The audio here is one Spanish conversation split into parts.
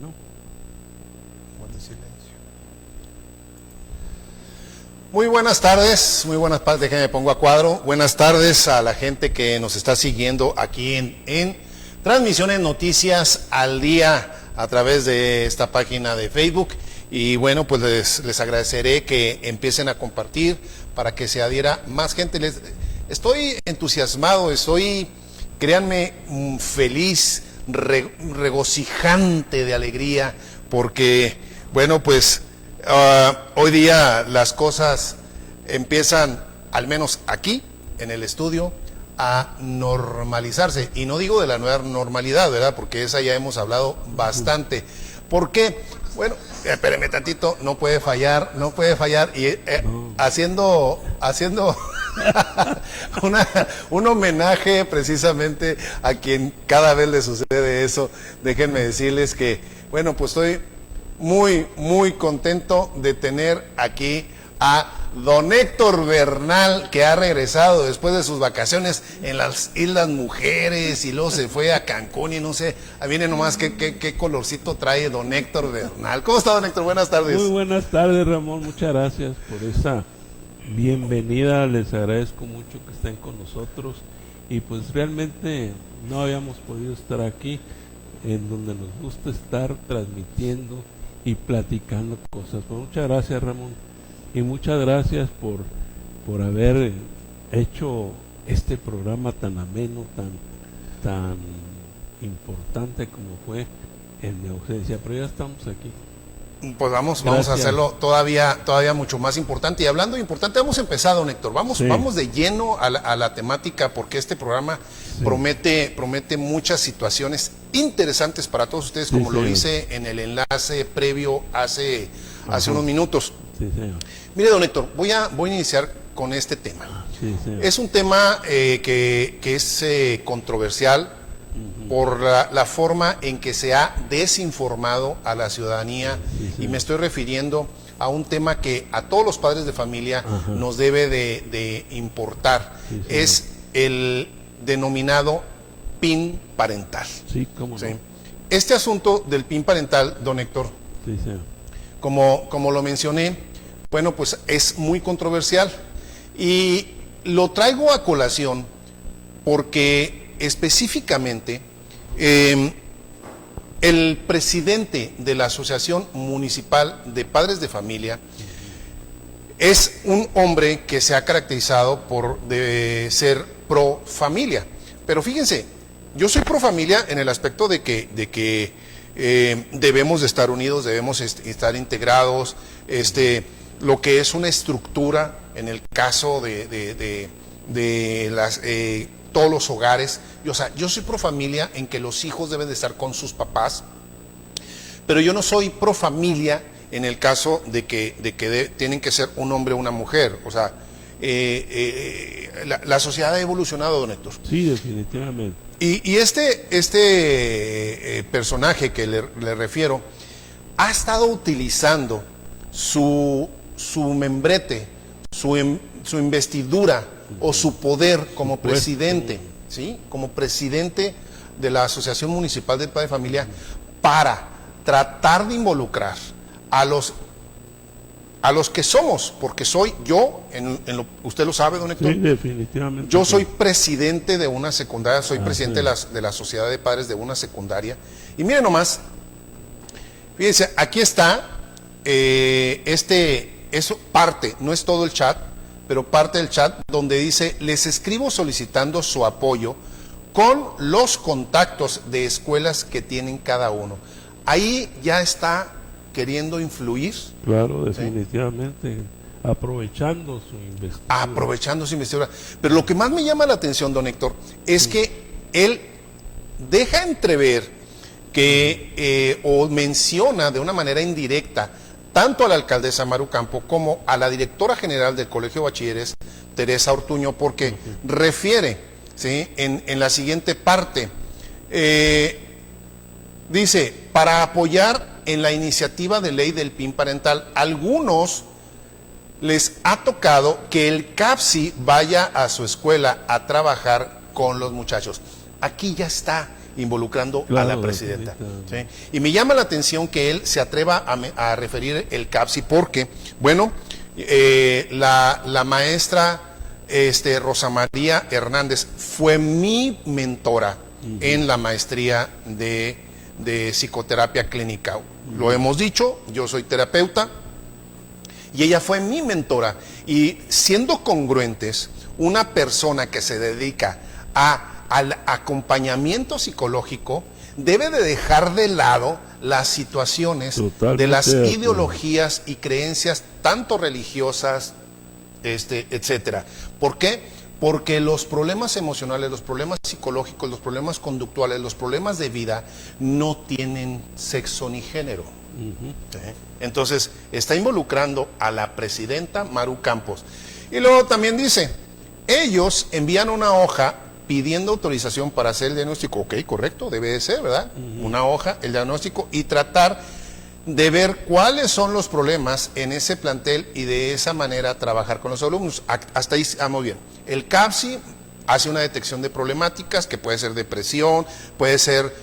Bueno. Guarde silencio. Muy buenas tardes, déjenme pongo a cuadro. Buenas tardes a la gente que nos está siguiendo aquí en Transmisiones Noticias al Día a través de esta página de Facebook. Y bueno, pues les agradeceré que empiecen a compartir para que se adhiera más gente. Estoy entusiasmado, créanme, feliz, regocijante de alegría, porque, bueno, pues hoy día las cosas empiezan, al menos aquí, en el estudio, a normalizarse. Y no digo de la nueva normalidad, ¿verdad? Porque esa ya hemos hablado bastante. ¿Por qué? Bueno, espéreme tantito, no puede fallar. Y haciendo un homenaje precisamente a quien cada vez le sucede eso, déjenme decirles que, bueno, pues estoy muy, muy contento de tener aquí a don Héctor Bernal, que ha regresado después de sus vacaciones en las Islas Mujeres y luego se fue a Cancún y no sé, miren nomás qué colorcito trae don Héctor Bernal. ¿Cómo está, don Héctor? Buenas tardes. Muy buenas tardes, Ramón, muchas gracias por esa bienvenida, les agradezco mucho que estén con nosotros y pues realmente no habíamos podido estar aquí en donde nos gusta estar transmitiendo y platicando cosas. Pues muchas gracias, Ramón, y muchas gracias por haber hecho este programa tan ameno, tan importante como fue en mi ausencia, pero ya estamos aquí. Pues vamos a hacerlo todavía mucho más importante. Y hablando de importante, hemos empezado, don Héctor. Vamos de lleno a la temática, porque este programa promete muchas situaciones interesantes para todos ustedes, como lo hice en el enlace previo hace unos minutos. Sí, señor. Mire, don Héctor, voy a iniciar con este tema. Sí, señor. Es un tema que es controversial por la forma en que se ha desinformado a la ciudadanía, y me estoy refiriendo a un tema que a todos los padres de familia nos debe de importar. Es el denominado PIN parental. Sí, cómo no. ¿Sí? Este asunto del PIN parental, don Héctor, Sí, señor. como lo mencioné, bueno, pues es muy controversial, y lo traigo a colación porque específicamente el presidente de la Asociación Municipal de Padres de Familia es un hombre que se ha caracterizado por ser pro familia. Pero fíjense, yo soy pro familia en el aspecto de que debemos de estar unidos, debemos estar integrados, lo que es una estructura en el caso de todos los hogares. Yo soy pro familia en que los hijos deben de estar con sus papás, pero yo no soy pro familia en el caso de que tienen que ser un hombre o una mujer. O sea, la sociedad ha evolucionado, don Héctor. Sí, definitivamente. Y este personaje que le refiero ha estado utilizando su membrete, su investidura o su poder como presidente, ¿sí? Como presidente de la Asociación Municipal de Padres de Familia, para tratar de involucrar a los que somos, porque soy yo, usted lo sabe, don Héctor. Sí, definitivamente. Yo soy presidente de una secundaria, soy presidente de la Sociedad de Padres de una secundaria. Y miren nomás, fíjense, aquí está, eso parte, no es todo el chat, pero parte del chat donde dice: les escribo solicitando su apoyo con los contactos de escuelas que tienen cada uno. Ahí ya está queriendo influir. Claro, definitivamente. ¿Sí? Aprovechando su investidura. Pero lo que más me llama la atención, don Héctor, es que él deja entrever que, o menciona de una manera indirecta, tanto a la alcaldesa Maru Campo como a la directora general del Colegio de Bachilleres, Teresa Ortuño, porque refiere, ¿sí?, en la siguiente parte, dice: para apoyar en la iniciativa de ley del PIN parental, algunos les ha tocado que el CAPSI vaya a su escuela a trabajar con los muchachos. Aquí ya está involucrando Claro, a la presidenta. ¿Sí? Y me llama la atención que él se atreva a referir el CAPSI porque, bueno, la maestra Rosa María Hernández fue mi mentora en la maestría de psicoterapia clínica. Lo hemos dicho, yo soy terapeuta y ella fue mi mentora. Y siendo congruentes, una persona que se dedica al acompañamiento psicológico debe de dejar de lado las situaciones de las ideologías y creencias tanto religiosas, etcétera. ¿Por qué? Porque los problemas emocionales, los problemas psicológicos, los problemas conductuales, los problemas de vida no tienen sexo ni género. ¿Sí? Entonces, está involucrando a la presidenta Maru Campos. Y luego también dice, ellos envían una hoja pidiendo autorización para hacer el diagnóstico. Ok, correcto, debe de ser, ¿verdad? Una hoja, el diagnóstico, y tratar de ver cuáles son los problemas en ese plantel y de esa manera trabajar con los alumnos. Hasta ahí estamos bien. El CAPSI hace una detección de problemáticas que puede ser depresión, puede ser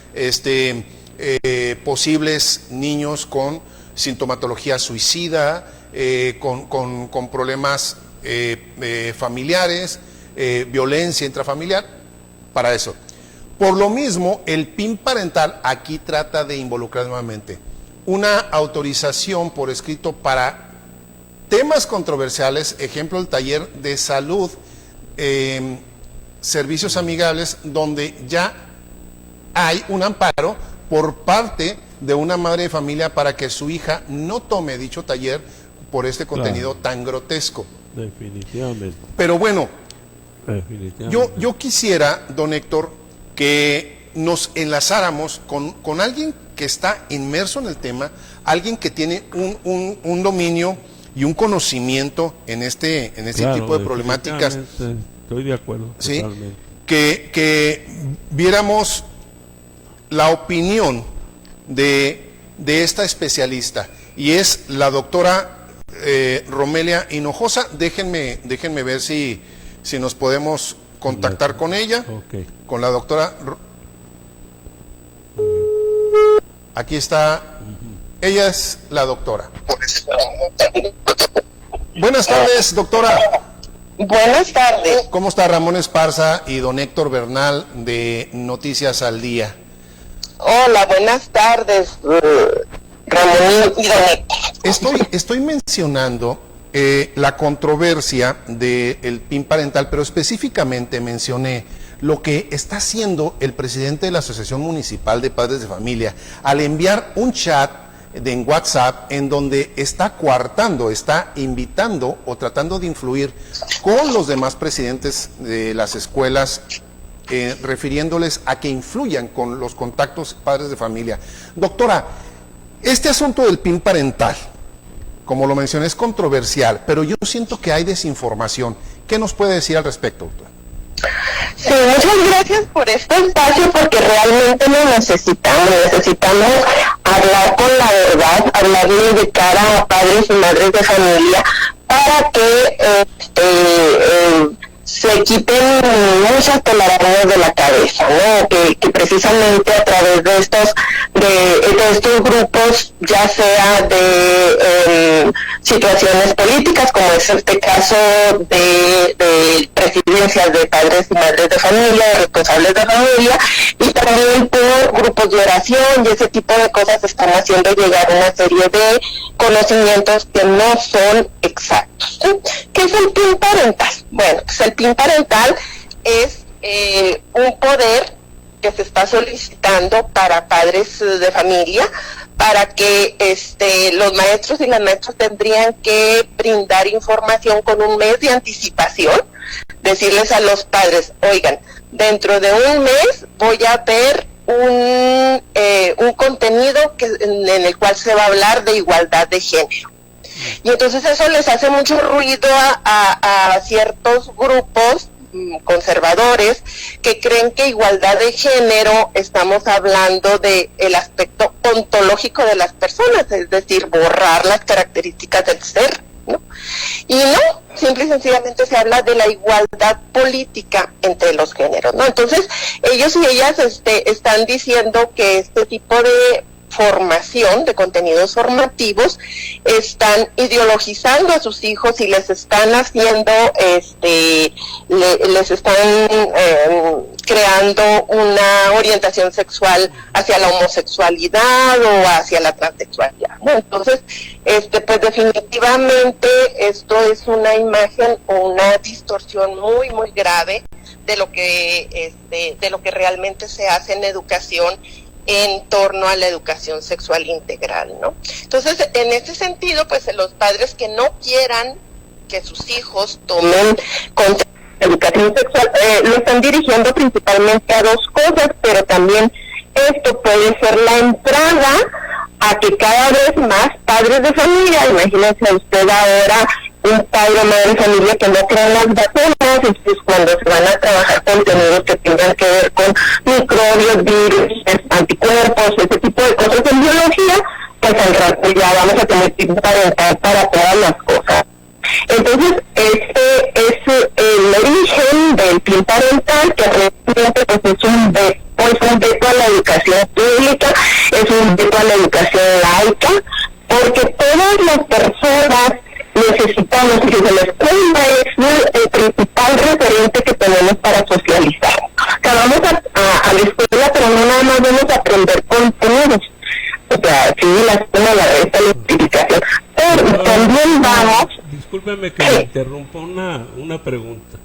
posibles niños con sintomatología suicida, con problemas familiares, violencia intrafamiliar, para eso. Por lo mismo, el PIN parental aquí trata de involucrar nuevamente una autorización por escrito para temas controversiales, ejemplo el taller de salud, servicios amigables, donde ya hay un amparo por parte de una madre de familia para que su hija no tome dicho taller por este contenido tan grotesco. Definitivamente. Pero bueno, yo quisiera, don Héctor, que nos enlazáramos con alguien que está inmerso en el tema, alguien que tiene un dominio y un conocimiento en este tipo de problemáticas. Estoy de acuerdo. ¿Sí? Totalmente. Que viéramos la opinión de esta especialista, y es la doctora Romelia Hinojosa. Déjenme ver si nos podemos contactar con ella, con la doctora. Aquí está, ella es la doctora. Buenas tardes, doctora. Buenas tardes. ¿Cómo está Ramón Esparza y don Héctor Bernal de Noticias al Día? Hola, buenas tardes, Ramón y don Héctor. Estoy mencionando la controversia del PIN parental, pero específicamente mencioné lo que está haciendo el presidente de la Asociación Municipal de Padres de Familia al enviar un chat en WhatsApp en donde está coartando, está invitando o tratando de influir con los demás presidentes de las escuelas, refiriéndoles a que influyan con los contactos padres de familia. Doctora, este asunto del PIN parental, como lo mencioné, es controversial, pero yo siento que hay desinformación. ¿Qué nos puede decir al respecto, doctora? Sí, muchas gracias por este espacio, porque realmente lo necesitamos hablar con la verdad, hablarle de cara a padres y madres de familia, para que se quiten muchas telarañas de la cabeza, ¿no? Que precisamente a través de estos grupos, ya sea de situaciones políticas, como es este caso de presidencias de padres y madres de familia, de responsables de familia, y también por grupos de oración y ese tipo de cosas, están haciendo llegar una serie de conocimientos que no son exactos. ¿Sí? ¿Qué es el PIN parental? Bueno, pues el PIN parental es un poder que se está solicitando para padres de familia, para que los maestros y las maestras tendrían que brindar información con un mes de anticipación, decirles a los padres, oigan, dentro de un mes voy a ver un contenido en el cual se va a hablar de igualdad de género. Y entonces eso les hace mucho ruido a ciertos grupos conservadores que creen que igualdad de género estamos hablando de el aspecto ontológico de las personas, es decir, borrar las características del ser ¿no? Y no, simple y sencillamente se habla de la igualdad política entre los géneros, ¿no? Entonces, ellos y ellas están diciendo que este tipo de formación, de contenidos formativos, están ideologizando a sus hijos y les están haciendo, les están creando una orientación sexual hacia la homosexualidad o hacia la transexualidad, ¿no? Entonces, pues definitivamente esto es una imagen o una distorsión muy, muy grave de lo que realmente se hace en educación en torno a la educación sexual integral, ¿no? Entonces, en ese sentido, pues los padres que no quieran que sus hijos tomen educación sexual, lo están dirigiendo principalmente a dos cosas, pero también esto puede ser la entrada a que cada vez más padres de familia, imagínense usted ahora un padre o madre de familia que no creen las vacunas, entonces cuando se van a trabajar contenidos que tengan que ver con microbios, virus, anticuerpos, ese tipo de cosas en biología, pues al rato ya vamos a tener que parental para todas las cosas. Entonces, este es el origen del PIN parental, que realmente pues es un veto a la educación pública, es un veto a la educación laica, porque todas las personas necesitamos que la escuela es el principal referente que tenemos para socializar. O sea, vamos a la escuela, pero no nada más vamos a aprender contenidos. O sea, sí, la escuela, la resta, la multiplicación. Pero también vamos... Discúlpeme que me interrumpa una pregunta.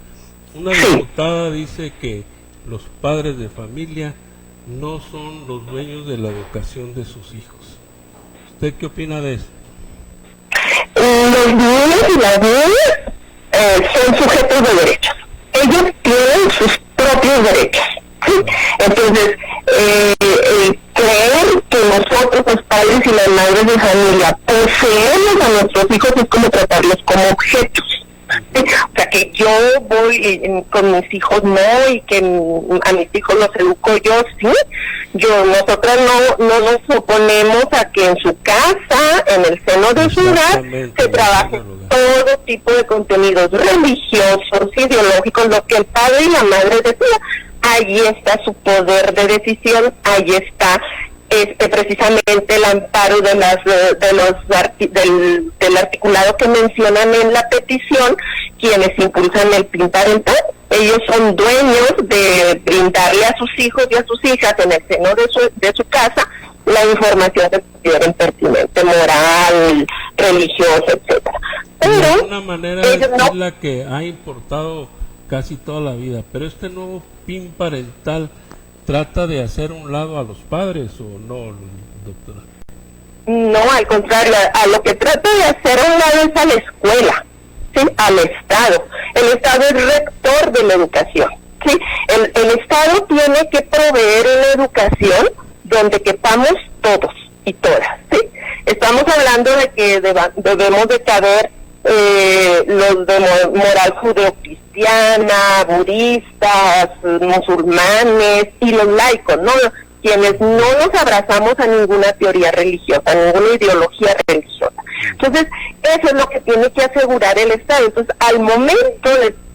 Una diputada dice que los padres de familia no son los dueños de la educación de sus hijos. ¿Usted qué opina de eso? Los niños y las niñas son sujetos de derechos. Ellos tienen sus propios derechos, ¿sí? Entonces, creer que nosotros, los padres y las madres de familia, poseemos a nuestros hijos es como tratarlos como objetos. ¿Sí? O sea, que yo voy con mis hijos no, y que a mis hijos los educo yo, sí. Nosotras no nos oponemos a que en su casa, en el seno de su hogar, se trabaje todo tipo de contenidos religiosos, ideológicos, lo que el padre y la madre decida. Allí está su poder de decisión, allí está precisamente el amparo del articulado que mencionan en la petición, quienes impulsan el PIN parental. Ellos son dueños de brindarle a sus hijos y a sus hijas en el seno de su casa la información que consideren pertinente, moral, religiosa, etcétera. Pero de alguna manera es la que ha importado casi toda la vida, pero este nuevo PIN parental trata de hacer un lado a los padres, ¿o no, doctora? No, al contrario, a lo que trata de hacer un lado es a la escuela, ¿sí? Al Estado. El Estado es rector de la educación, ¿sí? El Estado tiene que proveer una educación donde quepamos todos y todas, ¿sí? Estamos hablando de que debemos de caber los de moral judeocristiana, budistas, musulmanes y los laicos, ¿no? Quienes no nos abrazamos a ninguna teoría religiosa, a ninguna ideología religiosa. Entonces, eso es lo que tiene que asegurar el Estado. Entonces, al momento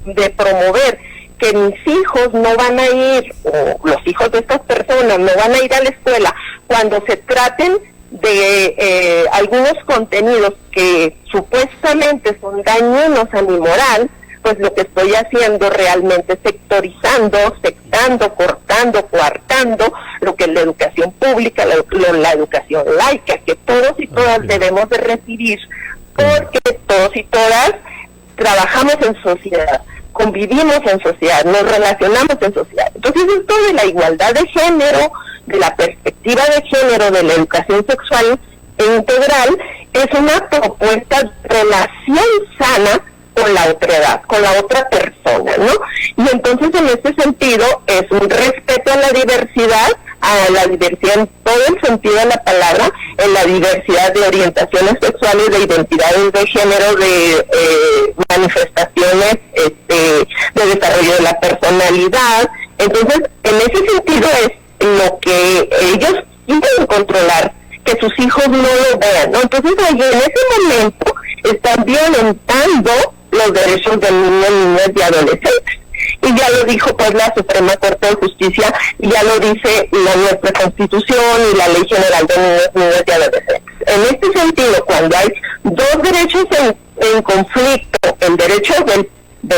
de promover que mis hijos no van a ir, o los hijos de estas personas no van a ir a la escuela, cuando se traten de algunos contenidos que supuestamente son dañinos a mi moral, pues lo que estoy haciendo realmente es sectorizando, sectando, cortando, coartando lo que es la educación pública, la educación laica, que todos y todas debemos de recibir, porque todos y todas trabajamos en sociedad, convivimos en sociedad, nos relacionamos en sociedad. Entonces esto de la igualdad de género, de la perspectiva de género, de la educación sexual integral, es una propuesta de relación sana con la otra edad, con la otra persona, ¿no? Y entonces en este sentido es un respeto a la diversidad en todo el sentido de la palabra, en la diversidad de orientaciones sexuales, de identidades de género, de manifestaciones de desarrollo de la personalidad. Entonces, en ese sentido es lo que ellos quieren controlar, que sus hijos no lo vean, ¿no? Entonces, ahí en ese momento están violentando los derechos de niños, niñas y adolescentes. Y ya lo dijo pues la Suprema Corte de Justicia, y ya lo dice nuestra Constitución y la Ley General de Niños, Niñas y Adolescentes. En este sentido, cuando hay dos derechos en conflicto, el derecho del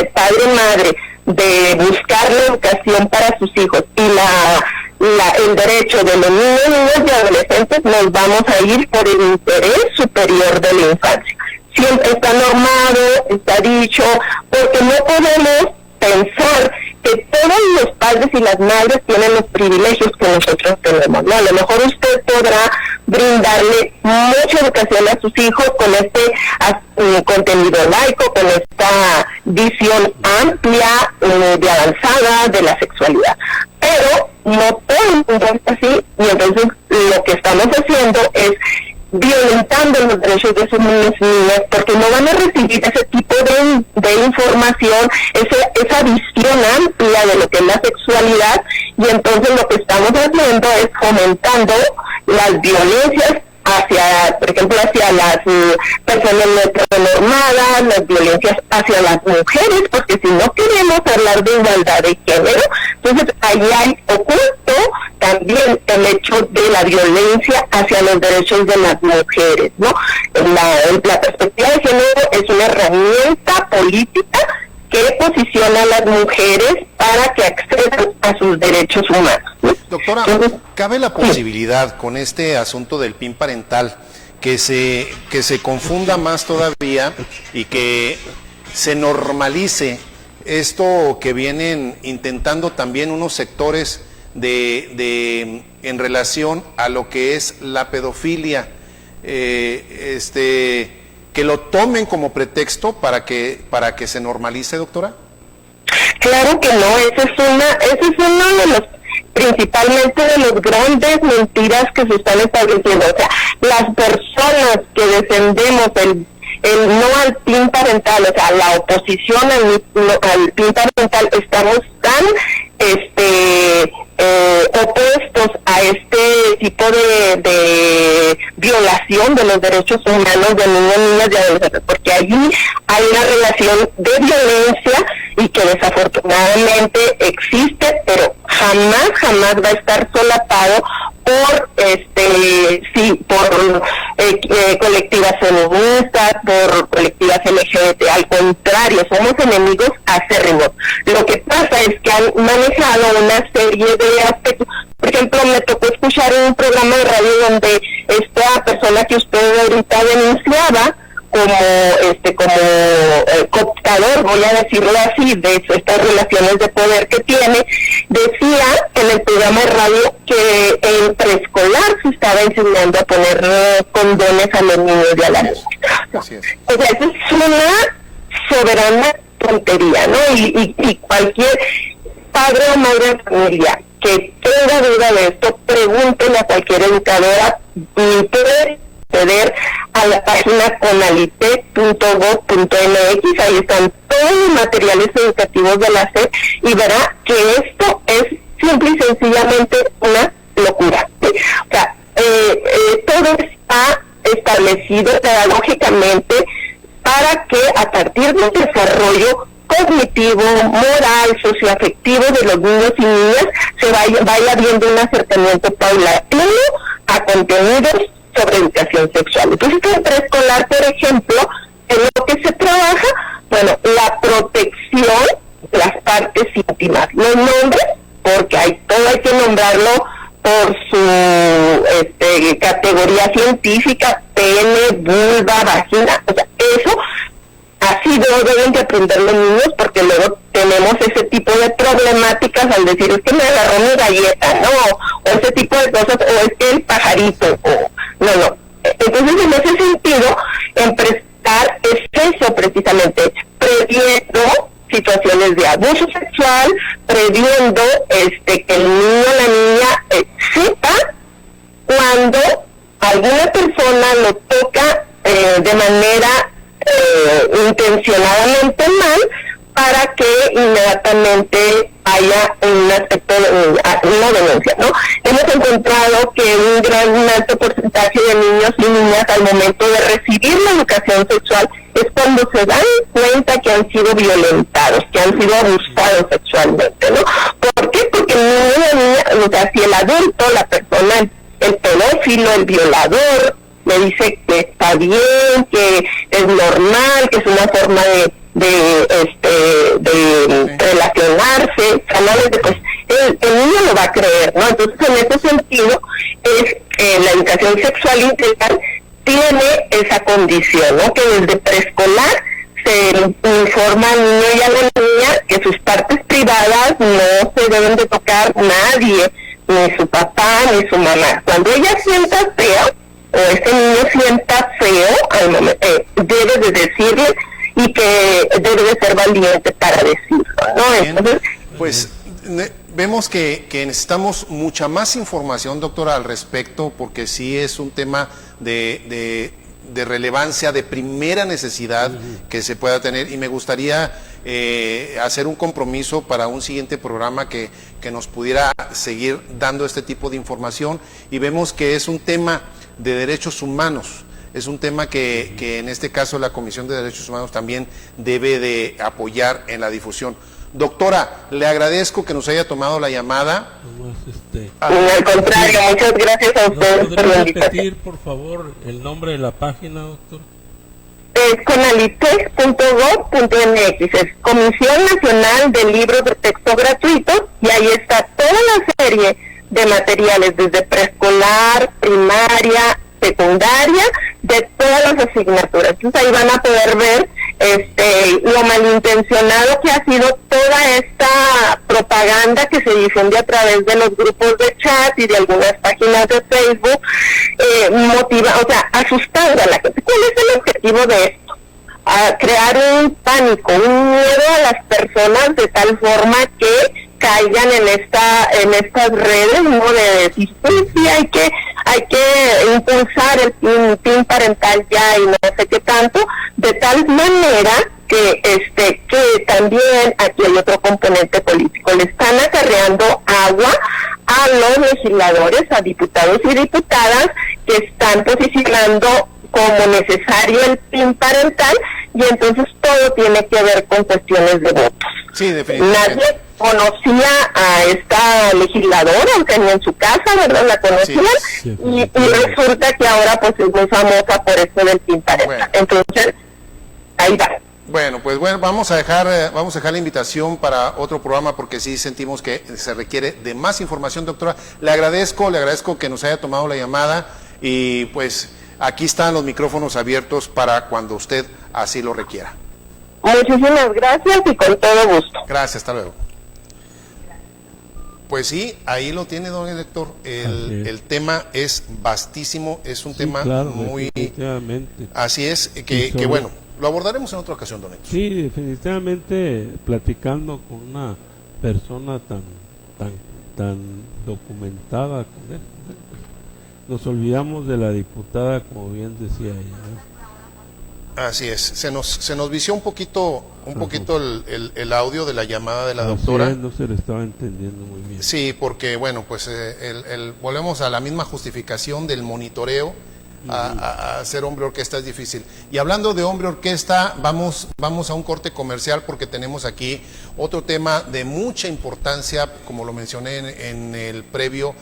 padre y madre de buscar la educación para sus hijos y el derecho de los niños, niñas y adolescentes, nos vamos a ir por el interés superior de la infancia. Siempre está normado, está dicho, porque no podemos pensar que todos los padres y las madres tienen los privilegios que nosotros tenemos, ¿no? A lo mejor usted podrá brindarle mucha educación a sus hijos con este contenido laico, con esta visión amplia de avanzada de la sexualidad, pero no todo el mundo es así, y entonces lo que estamos haciendo es violentando los derechos de esos niños y niñas, porque no van a recibir ese tipo de información, esa visión amplia de lo que es la sexualidad, y entonces lo que estamos haciendo es fomentando las violencias hacia, por ejemplo, hacia las personas heteronormadas, las violencias hacia las mujeres, porque si no queremos hablar de igualdad de género, entonces ahí hay oculto también el hecho de la violencia hacia los derechos de las mujeres, ¿no? La perspectiva de género es una herramienta política que posiciona a las mujeres para que accedan a sus derechos humanos, ¿no? Doctora, ¿cabe la posibilidad con este asunto del PIN parental que se confunda más todavía y que se normalice esto que vienen intentando también unos sectores en relación a lo que es la pedofilia, que lo tomen como pretexto para que se normalice, doctora? Claro que no, ese es uno de los, principalmente de los grandes mentiras que se están estableciendo. O sea, las personas que defendemos el no al PIN parental, o sea, la oposición al PIN parental, estamos tan opuestos a este tipo de violación de los derechos humanos de niños, niñas y adolescentes, porque allí hay una relación de violencia y que desafortunadamente existe, pero jamás va a estar solapado por colectivas feministas, por colectivas LGBT. Al contrario, somos enemigos acérrimos. Lo que pasa es que han manejado una serie de aspectos. Por ejemplo, me tocó escuchar un programa de radio donde esta persona que usted ahorita denunciaba como cooptador, voy a decirlo así, de estas relaciones de poder que tiene, decía en el programa de radio que en preescolar se estaba enseñando a poner condones a los niños y a las niñas. Así es. O sea, eso es una soberana tontería, ¿no? Y cualquier padre o madre de familia que tenga duda de esto, pregúntele a cualquier educadora, y puede acceder a la página conalite.gov.mx, ahí están todos los materiales educativos de la SEP, y verá que esto es simple y sencillamente una locura, ¿sí? O sea, todo está establecido pedagógicamente para que a partir del desarrollo cognitivo, moral, socioafectivo de los niños y niñas se vaya viendo un acercamiento paulatino a contenidos sobre educación sexual. Entonces, en preescolar, por ejemplo, en lo que se trabaja, bueno, la protección de las partes íntimas, los nombres, porque todo hay que nombrarlo por su categoría científica, pene, vulva, vagina, o sea, eso así deben de aprender los niños, porque luego tenemos ese tipo de problemáticas al decir, es que me agarró mi galleta, ¿no? O ese tipo de cosas, o es que el pajarito, o no. Entonces, en ese sentido, en prestar es eso precisamente, previendo situaciones de abuso sexual, previendo que el niño o la niña sepa cuando alguna persona lo toca de manera intencionadamente mal, para que inmediatamente haya un aspecto una denuncia, ¿no? Hemos encontrado que un alto porcentaje de niños y niñas al momento de recibir la educación sexual es cuando se dan cuenta que han sido violentados, que han sido abusados sexualmente, ¿no? ¿Por qué? Porque el niño y la niña, o sea, si el adulto, la persona, el pedófilo, el violador, le dice que está bien, que es normal, que es una forma de relacionarse, pues el niño lo va a creer, ¿no? Entonces, en ese sentido, la educación sexual integral tiene esa condición, ¿no? Que desde preescolar se informa al niño y a la niña que sus partes privadas no se deben de tocar nadie, ni su papá, ni su mamá. Cuando ella sienta feo, o ese niño sienta feo, al momento, debe de decirle y que debe de ser valiente para decirlo, ¿no? Entonces, pues vemos que necesitamos mucha más información, doctora, al respecto, porque sí es un tema de relevancia, de primera necesidad que se pueda tener, y me gustaría hacer un compromiso para un siguiente programa que nos pudiera seguir dando este tipo de información, y vemos que es un tema de derechos humanos. Es un tema que en este caso la Comisión de Derechos Humanos también debe de apoyar en la difusión. Doctora, le agradezco que nos haya tomado la llamada. Al contrario, muchas gracias a ustedes por la invitación. Repetir, por favor, el nombre de la página, doctor? Es conalitex.gov.mx, es Comisión Nacional de Libros de Texto Gratuitos, y ahí está toda la serie de materiales, desde preescolar, primaria, secundaria, de todas las asignaturas. Entonces ahí van a poder ver lo malintencionado que ha sido toda esta propaganda que se difunde a través de los grupos de chat y de algunas páginas de Facebook, asustando a la gente. ¿Cuál es el objetivo de esto? A crear un pánico, un miedo a las personas de tal forma que caigan en estas redes, ¿no? De decir, sí, hay que impulsar el PIN parental ya y no sé qué tanto, de tal manera que también aquí hay otro componente político. Le están acarreando agua a los legisladores, a diputados y diputadas que están posicionando como necesario el PIN parental, y entonces todo tiene que ver con cuestiones de votos. Sí, definitivamente. Nadie conocía a esta legisladora, aunque ni en su casa, ¿verdad? La conocían, sí, y resulta que ahora pues es muy famosa por eso del PIN parental. Bueno. Entonces, ahí va. Bueno, pues vamos a dejar la invitación para otro programa, porque sí sentimos que se requiere de más información, doctora. Le agradezco que nos haya tomado la llamada, y pues aquí están los micrófonos abiertos para cuando usted así lo requiera. Muchísimas gracias y con todo gusto. Gracias, hasta luego. Pues sí, ahí lo tiene, don Héctor. El tema es vastísimo, es un tema muy... Definitivamente. Así es, que bueno, lo abordaremos en otra ocasión, don Héctor. Sí, definitivamente, platicando con una persona tan documentada con él, nos olvidamos de la diputada, como bien decía ella, ¿no? Así es, se nos vició un poquito el audio de la llamada de la doctora. No se le estaba entendiendo muy bien. Sí, porque bueno, pues volvemos a la misma justificación del monitoreo. A ser hombre orquesta es difícil. Y hablando de hombre orquesta, vamos a un corte comercial, porque tenemos aquí otro tema de mucha importancia, como lo mencioné en el previo,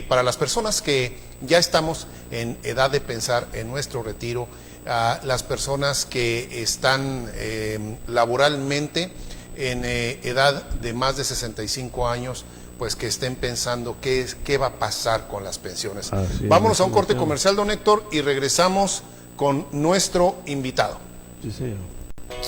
para las personas que ya estamos en edad de pensar en nuestro retiro, a las personas que están laboralmente en edad de más de 65 años, pues que estén pensando qué va a pasar con las pensiones. Vámonos a un corte comercial, don Héctor, y regresamos con nuestro invitado. Sí, señor.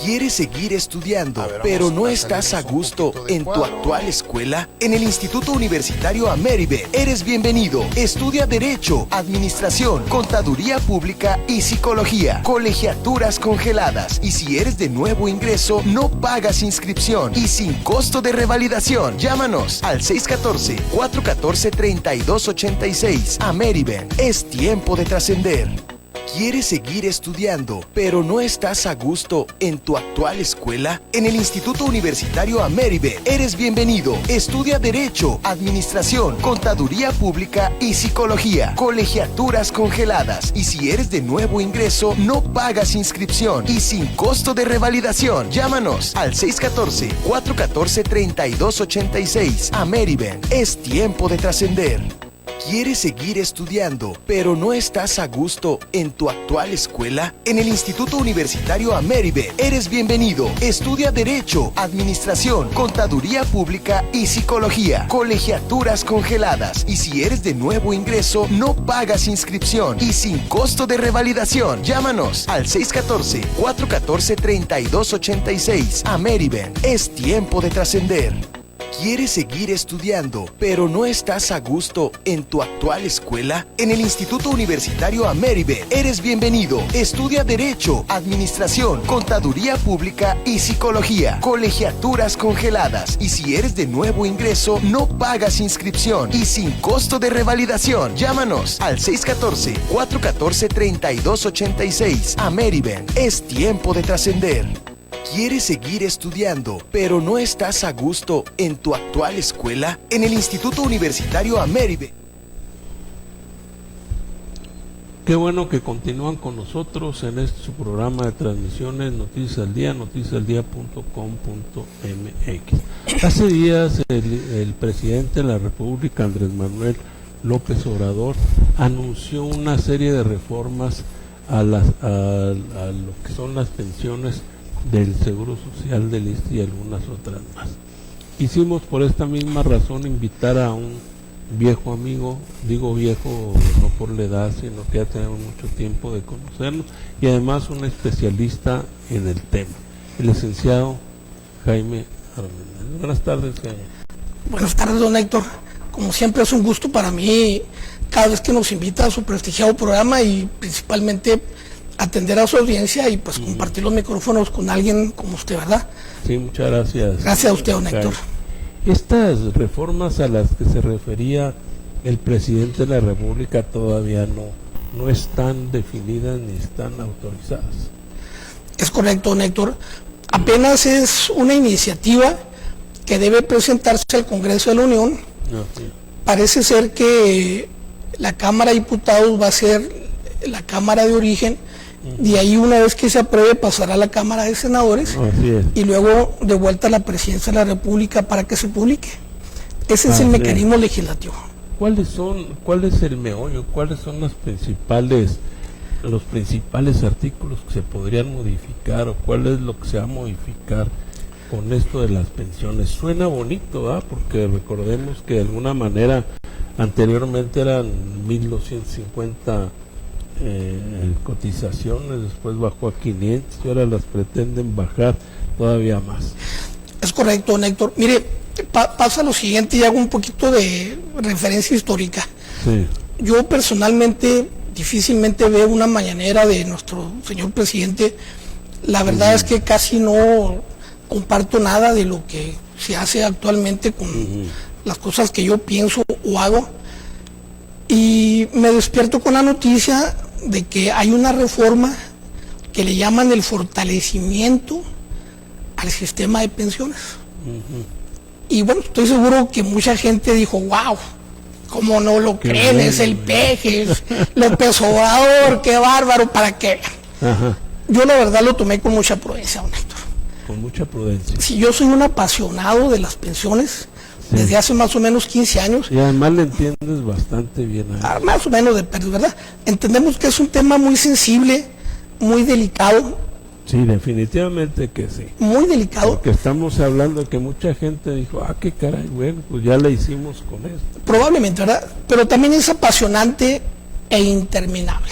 ¿Quieres seguir estudiando, pero no estás a gusto en tu actual escuela? En el Instituto Universitario Ameriben eres bienvenido. Estudia Derecho, Administración, Contaduría Pública y Psicología. Colegiaturas congeladas. Y si eres de nuevo ingreso, no pagas inscripción y sin costo de revalidación. Llámanos al 614-414-3286. Ameriben, es tiempo de trascender. ¿Quieres seguir estudiando, pero no estás a gusto en tu actual escuela? En el Instituto Universitario Ameribe eres bienvenido. Estudia Derecho, Administración, Contaduría Pública y Psicología. Colegiaturas congeladas. Y si eres de nuevo ingreso, no pagas inscripción y sin costo de revalidación. Llámanos al 614-414-3286. Ameribe, es tiempo de trascender. ¿Quieres seguir estudiando, pero no estás a gusto en tu actual escuela? En el Instituto Universitario Ameribe eres bienvenido. Estudia Derecho, Administración, Contaduría Pública y Psicología. Colegiaturas congeladas. Y si eres de nuevo ingreso, no pagas inscripción y sin costo de revalidación. Llámanos al 614-414-3286. Ameribe, es tiempo de trascender. ¿Quieres seguir estudiando, pero no estás a gusto en tu actual escuela? En el Instituto Universitario Ameribe eres bienvenido. Estudia Derecho, Administración, Contaduría Pública y Psicología. Colegiaturas congeladas. Y si eres de nuevo ingreso, no pagas inscripción y sin costo de revalidación. Llámanos al 614-414-3286. Ameribe, es tiempo de trascender. ¿Quieres seguir estudiando, pero no estás a gusto en tu actual escuela? En el Instituto Universitario Ameribe. Qué bueno que continúan con nosotros en este su programa de transmisiones Noticias al Día, noticiasaldía.com.mx. Hace días el presidente de la República, Andrés Manuel López Obrador, anunció una serie de reformas a lo que son las pensiones del Seguro Social del ISSSTE y algunas otras más. Quisimos por esta misma razón invitar a un viejo amigo, digo viejo no por la edad, sino que ya tenemos mucho tiempo de conocernos, y además un especialista en el tema, el licenciado Jaime Armendáriz. Buenas tardes, Jaime. Buenas tardes, don Héctor. Como siempre es un gusto para mí cada vez que nos invita a su prestigiado programa y principalmente atender a su audiencia y pues compartir los micrófonos con alguien como usted, ¿verdad? Sí, muchas gracias. Gracias a usted, don Héctor. Estas reformas a las que se refería el presidente de la República todavía no están definidas ni están autorizadas. Es correcto, don Héctor. Apenas es una iniciativa que debe presentarse al Congreso de la Unión. Sí. Parece ser que la Cámara de Diputados va a ser la Cámara de origen. De ahí, una vez que se apruebe, pasará a la Cámara de Senadores y luego de vuelta a la Presidencia de la República para que se publique. Ese es el mecanismo legislativo. ¿Cuál es el meollo? ¿Cuáles son los principales artículos que se podrían modificar, o cuál es lo que se va a modificar con esto de las pensiones? Suena bonito, ¿verdad? Porque recordemos que de alguna manera anteriormente eran 1.250 cotizaciones, después bajó a 500 y ahora las pretenden bajar todavía más. Es correcto, don Héctor. Mire, pasa lo siguiente y hago un poquito de referencia histórica. Sí. Yo personalmente difícilmente veo una mañanera de nuestro señor presidente. La verdad es que casi no comparto nada de lo que se hace actualmente con las cosas que yo pienso o hago. Y me despierto con la noticia de que hay una reforma que le llaman el fortalecimiento al sistema de pensiones. Y bueno, estoy seguro que mucha gente dijo, wow, ¿cómo no lo creen? Es el peje, es López Obrador, qué bárbaro, ¿para qué? Yo la verdad lo tomé con mucha prudencia, don Héctor. Con mucha prudencia. Si yo soy un apasionado de las pensiones, desde hace más o menos 15 años. Y además le entiendes bastante bien. Más o menos de pérdida, ¿verdad? Entendemos que es un tema muy sensible, muy delicado. Sí, definitivamente que sí. Muy delicado. Porque estamos hablando de que mucha gente dijo, qué caray, bueno, pues ya la hicimos con esto. Probablemente, ¿verdad? Pero también es apasionante e interminable.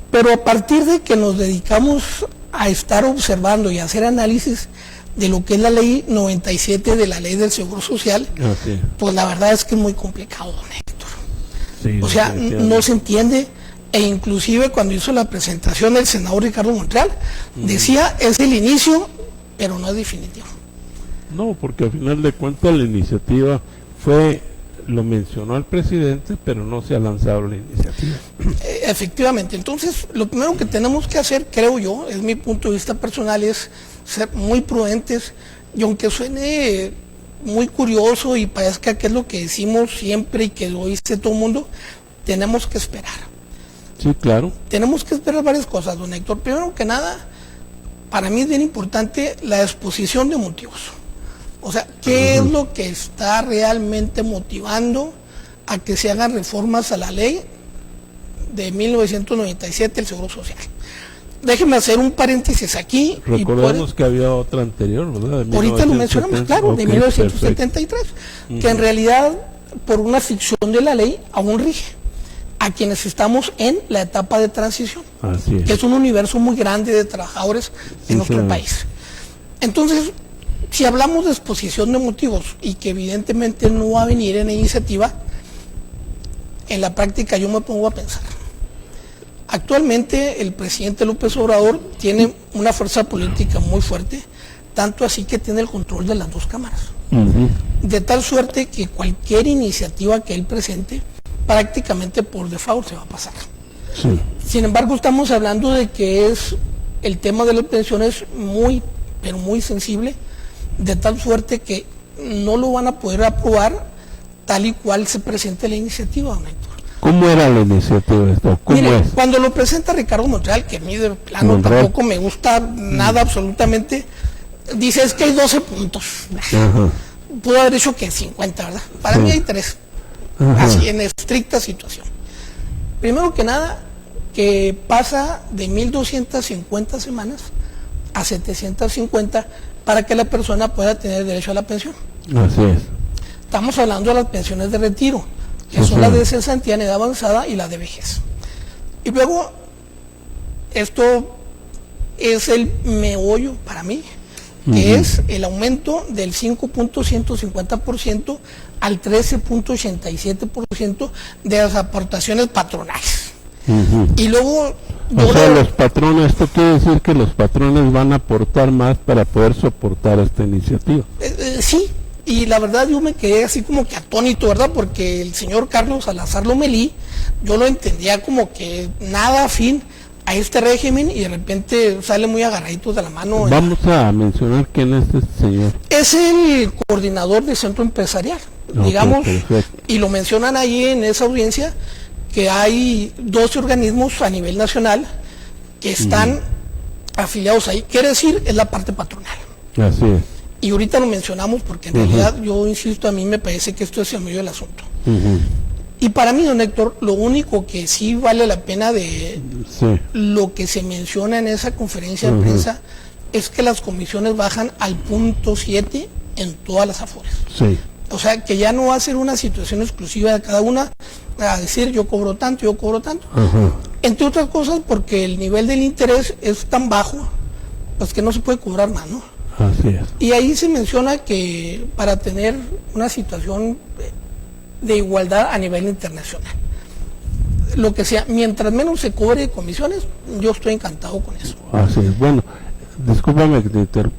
Pero a partir de que nos dedicamos a estar observando y a hacer análisis de lo que es la ley 97 de la ley del Seguro Social, pues la verdad es que es muy complicado, don Héctor. Sí, o sea, no se entiende, e inclusive cuando hizo la presentación el senador Ricardo Monreal, decía, es el inicio, pero no es definitivo. No, porque al final de cuentas la iniciativa fue lo mencionó el presidente, pero no se ha lanzado la iniciativa. Efectivamente, entonces lo primero que tenemos que hacer, creo yo, es mi punto de vista personal, es ser muy prudentes, y aunque suene muy curioso y parezca que es lo que decimos siempre y que lo dice todo el mundo, tenemos que esperar. Sí, claro. Tenemos que esperar varias cosas, don Héctor. Primero que nada, para mí es bien importante la exposición de motivos. O sea, ¿qué es lo que está realmente motivando a que se hagan reformas a la ley de 1997, el Seguro Social? Déjenme hacer un paréntesis aquí. Recordemos que había otra anterior, ¿verdad? Ahorita lo mencionamos, claro, de 1973, que en realidad, por una ficción de la ley, aún rige a quienes estamos en la etapa de transición, que es un universo muy grande de trabajadores en nuestro país. Entonces, si hablamos de exposición de motivos y que evidentemente no va a venir en la iniciativa, en la práctica yo me pongo a pensar. Actualmente el presidente López Obrador tiene una fuerza política muy fuerte, tanto así que tiene el control de las dos cámaras. De tal suerte que cualquier iniciativa que él presente, prácticamente por default se va a pasar. Sin embargo, estamos hablando de que es el tema de las pensiones muy, pero muy sensible, de tal suerte que no lo van a poder aprobar tal y cual se presente la iniciativa, don Héctor. ¿Cómo era la iniciativa esto? Mire, cuando lo presenta Ricardo Monreal, que a mí de plano tampoco me gusta nada absolutamente, dice es que hay 12 puntos. Pudo haber dicho que 50, ¿verdad? Para mí hay 3, así en estricta situación. Primero que nada, que pasa de 1.250 semanas a 750 para que la persona pueda tener derecho a la pensión. Así es. Estamos hablando de las pensiones de retiro, que son las de cesantía en edad avanzada y las de vejez. Y luego, esto es el meollo para mí, que es el aumento del 5.150% al 13.87% de las aportaciones patronales. Y luego... O sea, los patrones, esto quiere decir que los patrones van a aportar más para poder soportar esta iniciativa. Sí, y la verdad yo me quedé así como que atónito, ¿verdad? Porque el señor Carlos Salazar Lomelí, yo lo entendía como que nada afín a este régimen y de repente sale muy agarraditos de la mano. Vamos a mencionar quién es este señor. Es el coordinador del centro empresarial, digamos, perfecto. Y lo mencionan ahí en esa audiencia, que hay 12 organismos a nivel nacional que están afiliados ahí. Quiere decir, es la parte patronal. Así es. Y ahorita lo mencionamos porque en realidad, yo insisto, a mí me parece que esto es el medio del asunto. Y para mí, don Héctor, lo único que sí vale la pena de lo que se menciona en esa conferencia de prensa es que las comisiones bajan al punto 7 en todas las afores. O sea, que ya no va a ser una situación exclusiva de cada una, a decir yo cobro tanto, yo cobro tanto. Entre otras cosas porque el nivel del interés es tan bajo, pues que no se puede cobrar más, ¿no? Así es. Y ahí se menciona que para tener una situación de igualdad a nivel internacional, lo que sea, mientras menos se cobre comisiones, yo estoy encantado con eso. Así es. Bueno, discúlpame que te interrumpa.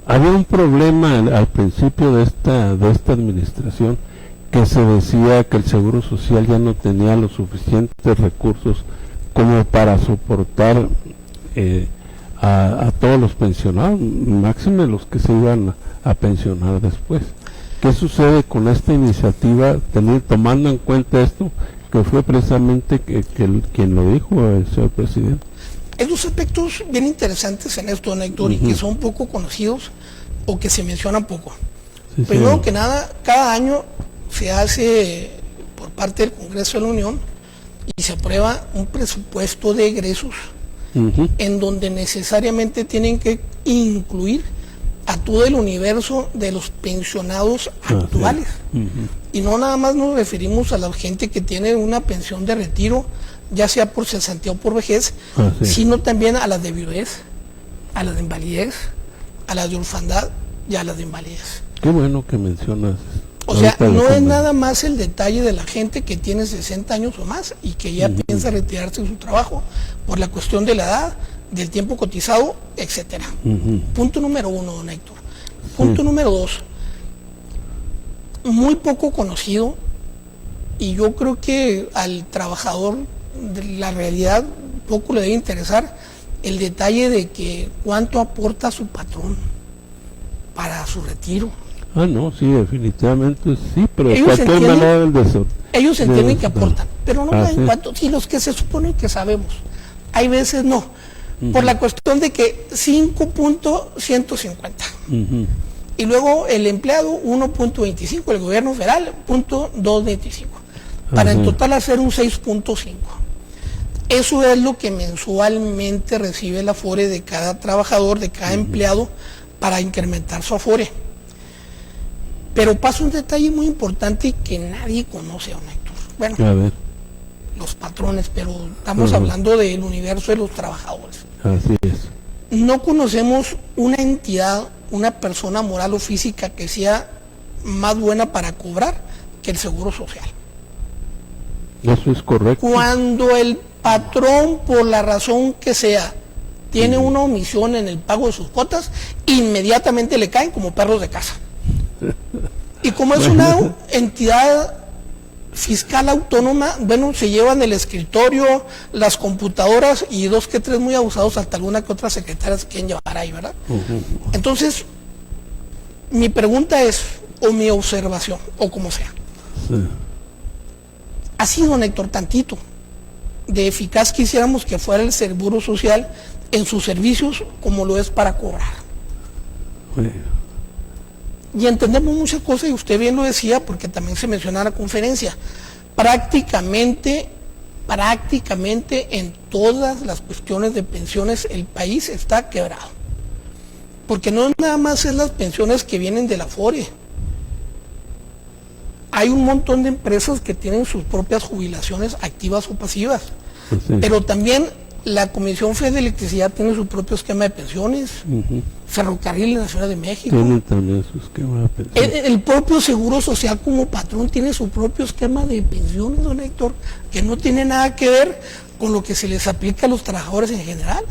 Había un problema al principio de esta administración, que se decía que el Seguro Social ya no tenía los suficientes recursos como para soportar a todos los pensionados, máxime los que se iban a pensionar después. ¿Qué sucede con esta iniciativa, tomando en cuenta esto, que fue precisamente quien lo dijo, el señor presidente? Hay dos aspectos bien interesantes en esto, Héctor, y que son poco conocidos o que se mencionan poco. Primero que nada, cada año se hace por parte del Congreso de la Unión y se aprueba un presupuesto de egresos en donde necesariamente tienen que incluir a todo el universo de los pensionados actuales. Y no nada más nos referimos a la gente que tiene una pensión de retiro, ya sea por cesantía o por vejez, sino también a las de viudez, a las de invalidez, a las de orfandad y a las de invalidez. Qué bueno que mencionas. O sea, no es nada más el detalle de la gente que tiene 60 años o más y que ya piensa retirarse de su trabajo por la cuestión de la edad, del tiempo cotizado, etcétera. Punto número 1, don Héctor. Punto número 2. muy poco conocido, y yo creo que al trabajador de la realidad poco le debe interesar el detalle de que cuánto aporta su patrón para su retiro. Ah, no, sí, definitivamente sí, pero de Ellos cualquier entienden- manera el desorden. Ellos entienden que aportan, pero no Ah, en sí. cuanto, sí, los que se supone que sabemos. Hay veces no, por la cuestión de que 5.150. Ujú. Y luego el empleado 1.25, el gobierno federal 0.225, para en Ajá. total hacer un 6.5. Eso es lo que mensualmente recibe el Afore de cada trabajador, de cada empleado, para incrementar su Afore. Pero pasa un detalle muy importante que nadie conoce, don Héctor. Bueno, A ver, los patrones, pero estamos Ajá. hablando del universo de los trabajadores. así es. No conocemos una entidad, una persona moral o física que sea más buena para cobrar que el Seguro Social. Eso es correcto. Cuando el patrón, por la razón que sea, tiene una omisión en el pago de sus cuotas, inmediatamente le caen como perros de casa. Y como es una entidad fiscal autónoma, bueno, se llevan el escritorio, las computadoras y 2 que 3 muy abusados, hasta alguna que otra secretaria se quieren llevar ahí, ¿verdad? Entonces, mi pregunta es, o mi observación, o como sea, Sí. así, don Héctor, tantito de eficaz quisiéramos que fuera el Seguro Social en sus servicios como lo es para cobrar. Bueno, Y entendemos muchas cosas, y usted bien lo decía, porque también se menciona en la conferencia. Prácticamente en todas las cuestiones de pensiones el país está quebrado. Porque no nada más es las pensiones que vienen de la Afore. Hay un montón de empresas que tienen sus propias jubilaciones activas o pasivas. sí. Pero también la Comisión Federal de Electricidad tiene su propio esquema de pensiones. Ferrocarriles Nacional de México. Tienen también su esquema de pensión. El propio Seguro Social como patrón tiene su propio esquema de pensiones, don Héctor, que no tiene nada que ver con lo que se les aplica a los trabajadores en general.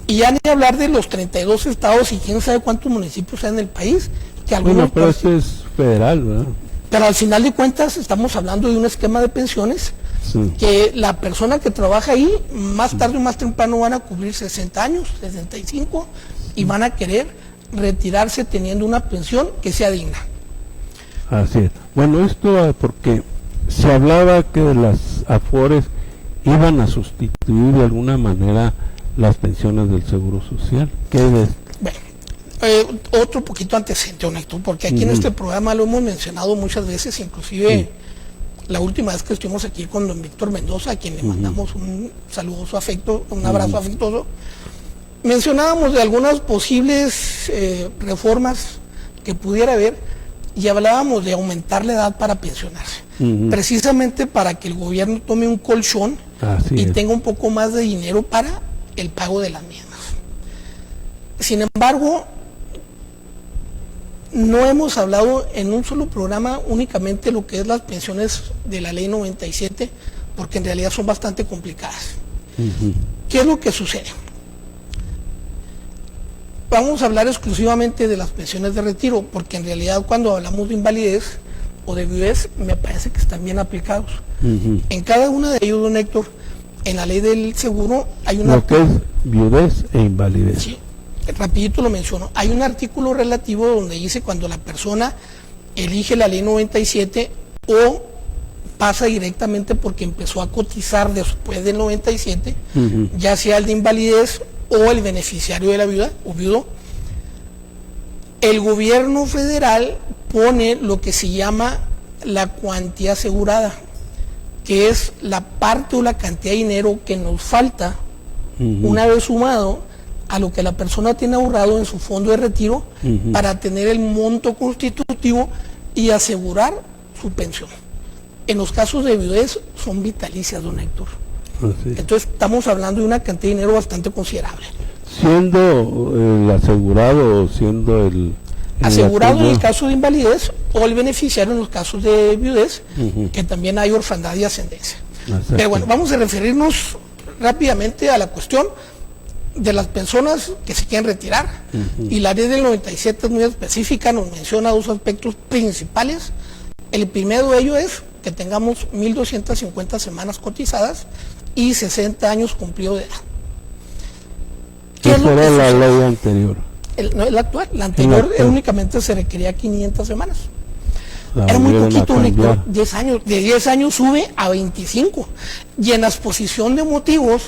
Y ya ni hablar de los 32 estados y quién sabe cuántos municipios hay en el país, que algunos Bueno, pero este es federal, ¿verdad? pero al final de cuentas estamos hablando de un esquema de pensiones Sí. que la persona que trabaja ahí, más tarde o más temprano van a cubrir 60 años, 65, y van a querer retirarse teniendo una pensión que sea digna. Así es. Bueno, esto porque se hablaba que las Afores iban a sustituir de alguna manera las pensiones del Seguro Social. ¿Qué ves? Bueno, otro poquito antecedente, don Héctor, porque aquí en este programa lo hemos mencionado muchas veces, inclusive la última vez que estuvimos aquí con don Víctor Mendoza, a quien le mandamos un saludoso afecto, un abrazo afectuoso, mencionábamos de algunas posibles reformas que pudiera haber y hablábamos de aumentar la edad para pensionarse, precisamente para que el gobierno tome un colchón Así y es. tenga un poco más de dinero para el pago de las mismas. Sin embargo, no hemos hablado en un solo programa únicamente lo que es las pensiones de la ley 97, porque en realidad son bastante complicadas. ¿Qué es lo que sucede? Vamos a hablar exclusivamente de las pensiones de retiro, porque en realidad cuando hablamos de invalidez o de viudez, me parece que están bien aplicados. En cada una de ellos, don Héctor, en la ley del seguro hay una... Lo que es viudez e invalidez. Sí, rapidito lo menciono. Hay un artículo relativo donde dice cuando la persona elige la ley 97 o pasa directamente porque empezó a cotizar después del 97, ya sea el de invalidez o el beneficiario de la viuda o viudo, el gobierno federal pone lo que se llama la cuantía asegurada, que es la parte o la cantidad de dinero que nos falta una vez sumado a lo que la persona tiene ahorrado en su fondo de retiro para tener el monto constitutivo y asegurar su pensión. En los casos de viudez son vitalicias, don Héctor. Así es. Entonces estamos hablando de una cantidad de dinero bastante considerable. Siendo el asegurado o siendo el Asegurado en el activo. caso de invalidez o el beneficiario en los casos de viudez, que también hay orfandad y ascendencia. Exacto. Pero bueno, vamos a referirnos rápidamente a la cuestión de las personas que se quieren retirar. Y la ley del 97 es muy específica, nos menciona dos aspectos principales. El primero de ellos es que tengamos 1.250 semanas cotizadas y 60 años cumplidos de edad. Esa era la ley anterior. No, la actual. La anterior únicamente se requería 500 semanas. Era muy poquito, Héctor. 10 años. De 10 años sube a 25. Y en la exposición de motivos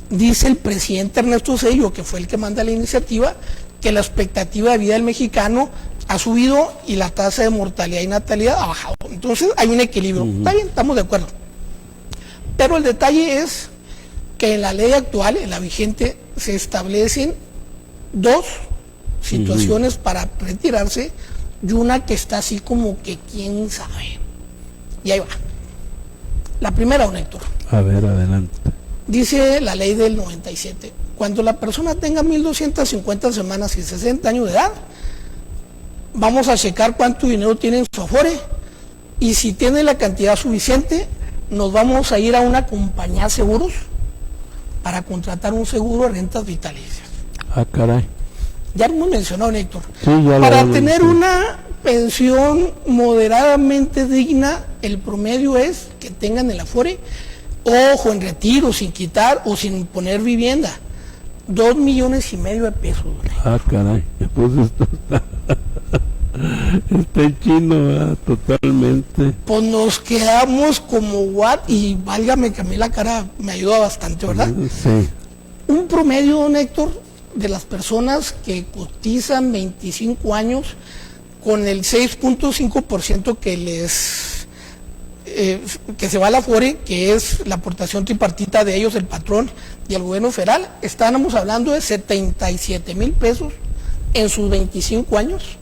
dice el presidente Ernesto Zedillo, que fue el que manda la iniciativa, que la expectativa de vida del mexicano ha subido y la tasa de mortalidad y natalidad ha bajado. Entonces hay un equilibrio. Está bien, estamos de acuerdo. Pero el detalle es que en la ley actual, en la vigente, se establecen dos situaciones para retirarse y una que está así como que quién sabe. Y ahí va. La primera, don Héctor. A ver, adelante. Dice la ley del 97, cuando la persona tenga 1.250 semanas y 60 años de edad, vamos a checar cuánto dinero tiene en su Afore, y si tiene la cantidad suficiente, nos vamos a ir a una compañía de seguros para contratar un seguro de rentas vitalicias. Ah, caray. Ya hemos mencionado, Héctor. Sí, ya para tener una pensión moderadamente digna, el promedio es que tengan el Afore, ojo, en retiro, sin quitar o sin poner vivienda, 2,5 millones de pesos. Ah, caray, pues esto está en chino, ¿verdad? Totalmente. Pues nos quedamos como what, y válgame que a mí la cara me ayuda bastante, ¿verdad? Sí. Un promedio, don Héctor, de las personas que cotizan 25 años con el 6.5% que les que se va a la Afore, que es la aportación tripartita de ellos, el patrón y el gobierno federal, estábamos hablando de 77,000 pesos en sus 25 años.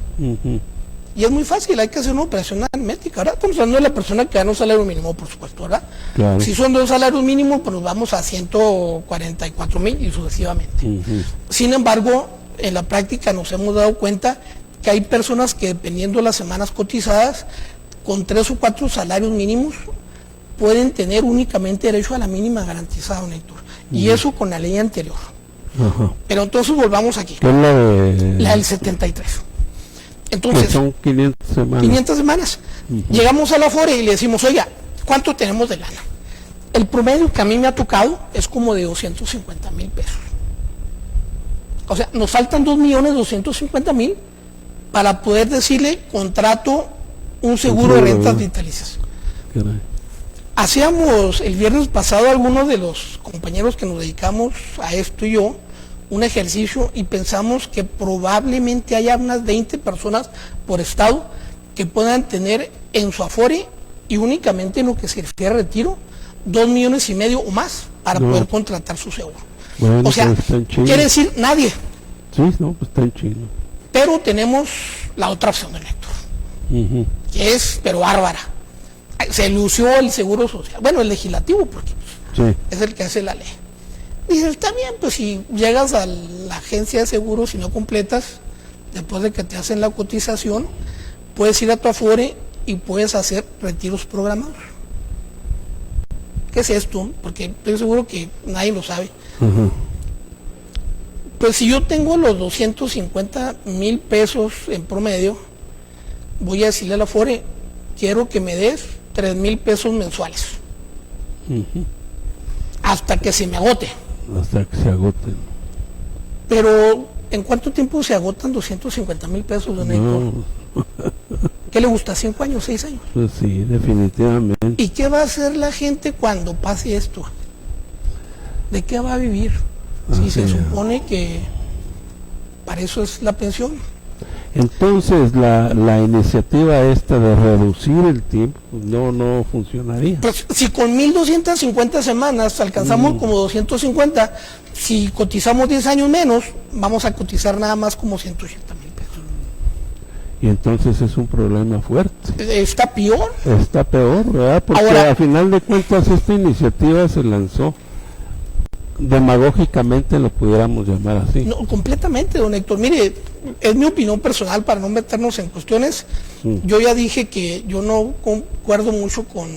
Y es muy fácil, hay que hacer una operación aritmética, ¿verdad? Estamos hablando de la persona que gana un salario mínimo, por supuesto, ¿verdad? Claro. Si son 2 salarios mínimos, pues nos vamos a 144,000 y sucesivamente. Sin embargo, en la práctica nos hemos dado cuenta que hay personas que, dependiendo de las semanas cotizadas, con 3 o 4 salarios mínimos, pueden tener únicamente derecho a la mínima garantizada, don Héctor. Y eso con la ley anterior. Pero entonces volvamos aquí. ¿Qué es la del 73. Entonces, que son 500 semanas. 500 semanas. Llegamos a la Afore y le decimos, oiga, ¿cuánto tenemos de lana? El promedio que a mí me ha tocado es como de 250,000 pesos. O sea, nos faltan 2,250,000 para poder decirle, contrato un seguro de rentas vitalicias. Caray. Hacíamos el viernes pasado, algunos de los compañeros que nos dedicamos a esto y yo, un ejercicio, y pensamos que probablemente haya unas 20 personas por estado que puedan tener en su Afore, y únicamente en lo que se refiere a retiro, 2,5 millones o más para poder contratar su seguro. Bueno, o sea, pues quiere decir nadie. Sí, no, pues está en chino. Pero tenemos la otra opción del Héctor, que es, pero bárbara. Se lució el seguro social, bueno, el legislativo, porque es el que hace la ley. Dice, está bien, pues si llegas a la agencia de seguros y no completas, después de que te hacen la cotización, puedes ir a tu Afore y puedes hacer retiros programados. ¿Qué es esto? Porque estoy seguro que nadie lo sabe. Pues si yo tengo los 250,000 pesos en promedio, voy a decirle a la Afore, quiero que me des 3,000 pesos mensuales. Hasta que se me agote. Hasta que se agoten. Pero, ¿en cuánto tiempo se agotan 250,000 pesos, don Héctor? ¿Qué le gusta? ¿5 años, 6 años? Pues sí, definitivamente. ¿Y qué va a hacer la gente cuando pase esto? ¿De qué va a vivir? Si se supone que para eso es la pensión. Entonces, la iniciativa esta de reducir el tiempo no funcionaría. Pues si con 1.250 semanas alcanzamos como 250, si cotizamos 10 años menos, vamos a cotizar nada más como 180,000 pesos. Y entonces es un problema fuerte. Está peor. Está peor, ¿verdad? Porque ahora, a final de cuentas esta iniciativa se lanzó demagógicamente, lo pudiéramos llamar así. No, completamente, don Héctor. Mire, es mi opinión personal para no meternos en cuestiones. Yo ya dije que yo no concuerdo mucho con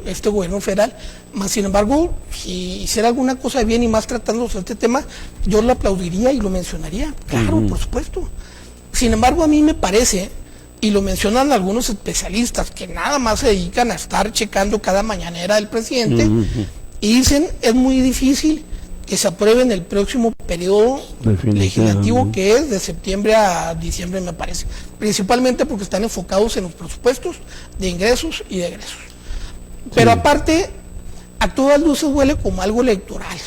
este gobierno federal. Más sin embargo, si hiciera alguna cosa bien y más tratándose de este tema, yo lo aplaudiría y lo mencionaría, claro, por supuesto. Sin embargo, a mí me parece, y lo mencionan algunos especialistas, que nada más se dedican a estar checando cada mañanera del presidente, y dicen, es muy difícil que se apruebe en el próximo periodo legislativo, que es de septiembre a diciembre, me parece. Principalmente porque están enfocados en los presupuestos de ingresos y de egresos. Pero aparte, a todas luces huele como algo electoral.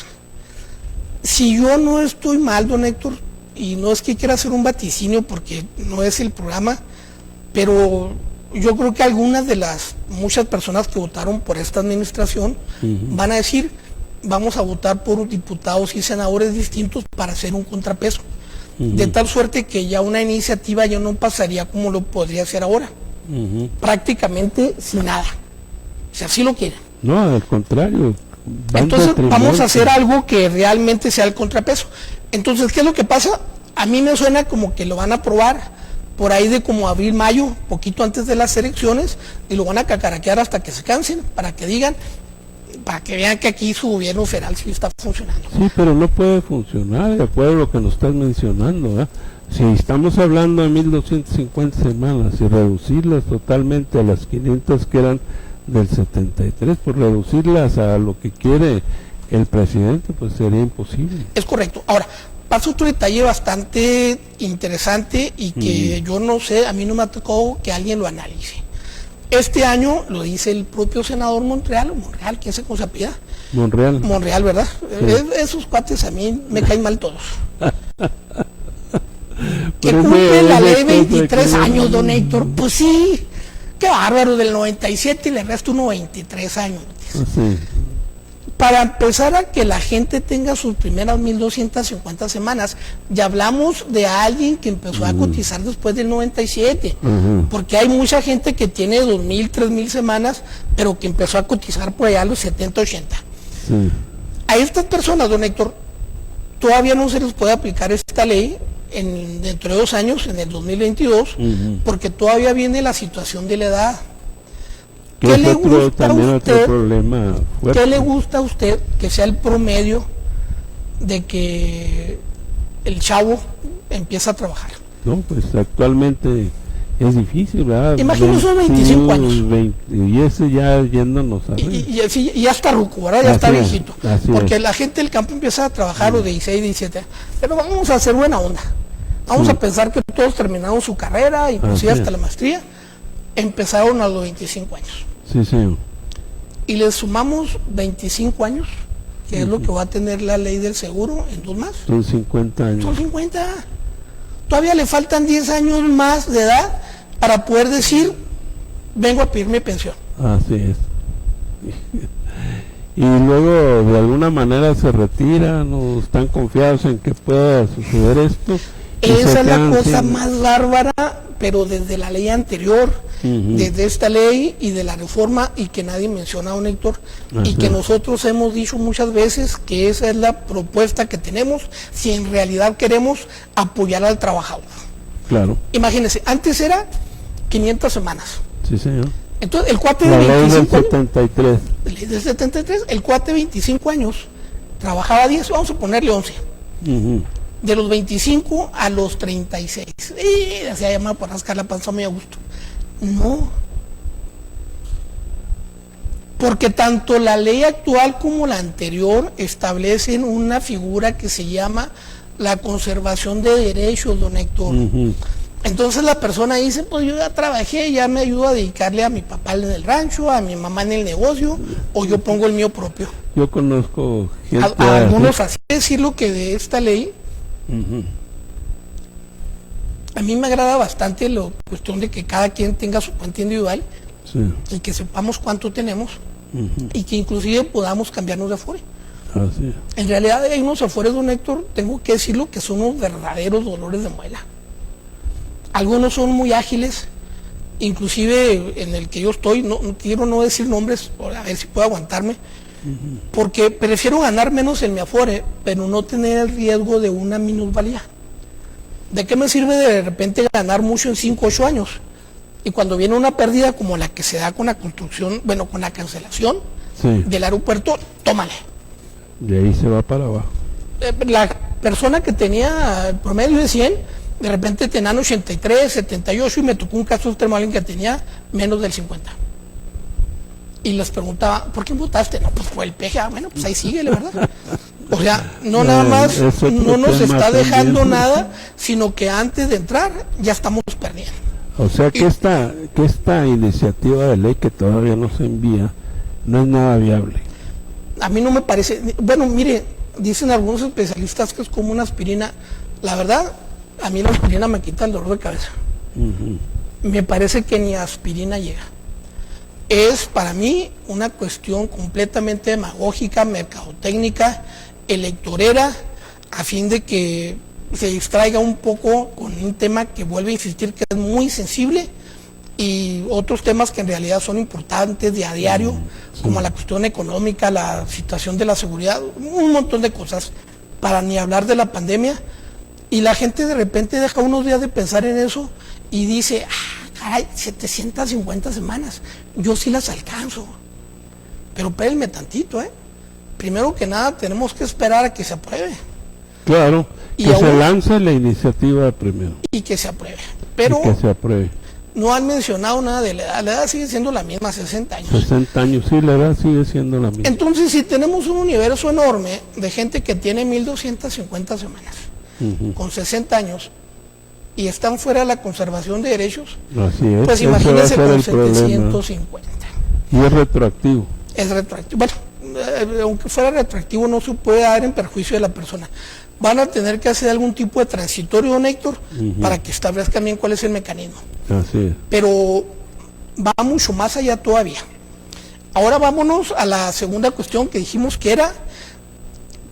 Si yo no estoy mal, don Héctor, y no es que quiera hacer un vaticinio porque no es el programa, pero yo creo que algunas de las muchas personas que votaron por esta administración van a decir, vamos a votar por diputados y senadores distintos para hacer un contrapeso, de tal suerte que ya una iniciativa ya no pasaría como lo podría hacer ahora, prácticamente sin nada, si así lo quieren. No, al contrario. Entonces vamos a hacer algo que realmente sea el contrapeso. Entonces, ¿qué es lo que pasa? A mí me suena como que lo van a aprobar por ahí de como abril, mayo, poquito antes de las elecciones, y lo van a cacaraquear hasta que se cansen, para que digan, para que vean que aquí su gobierno federal sí está funcionando. Sí, pero no puede funcionar, de acuerdo a lo que nos estás mencionando, ¿eh? Si estamos hablando de 1.250 semanas y reducirlas totalmente a las 500 que eran del 73, por reducirlas a lo que quiere el presidente, pues sería imposible. Es correcto. Ahora, pasa otro detalle bastante interesante y que yo no sé, a mí no me ha tocado que alguien lo analice. Este año, lo dice el propio senador Monreal, ¿quién se apellida? Monreal, ¿verdad? Sí. Esos cuates a mí me caen mal todos. Que cumple la ley 23 años, don Héctor. Pues sí, qué bárbaro, del 97 y le resta uno 23 años. Sí. Para empezar a que la gente tenga sus primeras 1.250 semanas, ya hablamos de alguien que empezó a cotizar después del 97, porque hay mucha gente que tiene 2.000, 3.000 semanas, pero que empezó a cotizar por allá a los 70, 80. Sí. A estas personas, don Héctor, todavía no se les puede aplicar esta ley dentro de 2 años, en el 2022, porque todavía viene la situación de la edad. ¿Qué le gusta a usted? ¿Qué le gusta a usted que sea el promedio de que el chavo empieza a trabajar? No, pues actualmente es difícil, ¿verdad? Imagínese unos 25 años. Y ese ya yéndonos a y ya está ruco, ¿verdad? Ya está viejito. Porque la gente del campo empieza a trabajar los de 16, 17 años. Pero vamos a hacer buena onda. Vamos a pensar que todos terminaron su carrera, inclusive hasta la maestría, empezaron a los 25 años. Sí, sí. Y le sumamos 25 años, que es lo que va a tener la ley del seguro en 2 más. Son 50 años. Son 50. Todavía le faltan 10 años más de edad para poder decir, vengo a pedirme pensión. Así es. Y luego de alguna manera se retiran o están confiados en que pueda suceder esto. Esa es la cosa más bárbara, pero desde la ley anterior, desde esta ley y de la reforma, y que nadie menciona, don Héctor, y que nosotros hemos dicho muchas veces que esa es la propuesta que tenemos si en realidad queremos apoyar al trabajador. Claro. Imagínense, antes era 500 semanas. Sí, señor. Entonces, el cuate de 25 años, ley del 73, el cuate de 25 años trabajaba 10, vamos a ponerle 11. De los 25 a los 36. Y hacía llamar por rascar la panza muy a gusto. No. Porque tanto la ley actual como la anterior establecen una figura que se llama la conservación de derechos, don Héctor. Entonces la persona dice, pues yo ya trabajé, ya me ayudo a dedicarle a mi papá en el rancho, a mi mamá en el negocio, o yo pongo el mío propio. Yo conozco gente a algunos, así decirlo, que de esta ley, a mí me agrada bastante la cuestión de que cada quien tenga su cuenta individual, y que sepamos cuánto tenemos, y que inclusive podamos cambiarnos de afore. Así. En realidad hay unos afores, don Héctor, tengo que decirlo, que son unos verdaderos dolores de muela. Algunos son muy ágiles, inclusive en el que yo estoy, no quiero no decir nombres, a ver si puedo aguantarme, porque prefiero ganar menos en mi afore, pero no tener el riesgo de una minusvalía. ¿De qué me sirve de repente ganar mucho en 5 o 8 años? Y cuando viene una pérdida como la que se da con la construcción, bueno, con la cancelación del aeropuerto, tómale. Y ahí se va para abajo. La persona que tenía el promedio de 100, de repente tenían 83, 78, y me tocó un caso extremo, alguien que tenía menos del 50. Y les preguntaba, ¿por qué votaste? No, pues fue el PGA. Bueno, pues ahí sigue, la verdad. O sea, no nada más, no nos está dejando también nada, sino que antes de entrar ya estamos perdiendo. O sea que esta iniciativa de ley que todavía no se envía no es nada viable. A mí no me parece, bueno, mire, dicen algunos especialistas que es como una aspirina. La verdad, a mí la aspirina me quita el dolor de cabeza. Me parece que ni aspirina llega. Es para mí una cuestión completamente demagógica, mercadotécnica, electorera, a fin de que se distraiga un poco con un tema que vuelve a insistir que es muy sensible, y otros temas que en realidad son importantes de a diario, como la cuestión económica, la situación de la seguridad, un montón de cosas, para ni hablar de la pandemia. Y la gente de repente deja unos días de pensar en eso y dice, caray, 750 semanas, yo sí las alcanzo. Pero espérenme tantito, primero que nada tenemos que esperar a que se apruebe. Claro, que se lance la iniciativa primero. Y que se apruebe. Pero y que se apruebe. No han mencionado nada de la edad sigue siendo la misma, 60 años. 60 años, sí, la edad sigue siendo la misma. Entonces, si tenemos un universo enorme de gente que tiene 1250 semanas, con 60 años, y están fuera de la conservación de derechos, así es, pues imagínense con 750. Y es retroactivo. Es retroactivo. Bueno, aunque fuera retroactivo, no se puede dar en perjuicio de la persona. Van a tener que hacer algún tipo de transitorio, Héctor, para que establezcan bien cuál es el mecanismo. Así es. Pero va mucho más allá todavía. Ahora vámonos a la segunda cuestión que dijimos, que era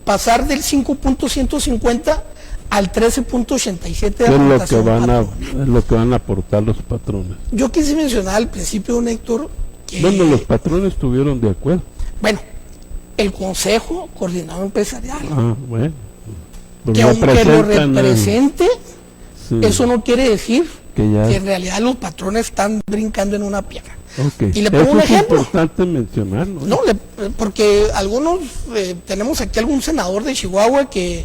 pasar del 5.150 al 13.87 de aportación patrona. Es lo que van a aportar los patrones. Yo quise mencionar al principio, Héctor, que... Bueno, los patrones estuvieron de acuerdo. Bueno, el Consejo Coordinador Empresarial. Bueno. Pues que aunque lo represente, eso no quiere decir que en realidad los patrones están brincando en una piedra. Y le pongo un ejemplo. Es importante mencionarlo. No, porque algunos, tenemos aquí algún senador de Chihuahua que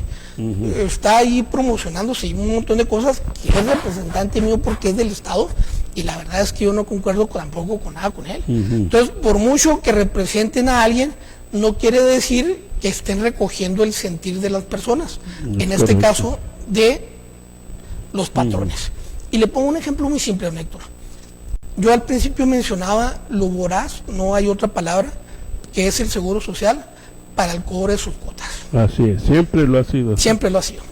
está ahí promocionándose y un montón de cosas, que es representante mío porque es del Estado, y la verdad es que yo no concuerdo tampoco con nada con él. Entonces, por mucho que representen a alguien, no quiere decir que estén recogiendo el sentir de las personas, en este caso de los patrones. Y le pongo un ejemplo muy simple, Héctor. Yo al principio mencionaba lo voraz, no hay otra palabra, que es el seguro social para el cobro de sus cuotas. Así es, siempre lo ha sido así. Siempre lo ha sido.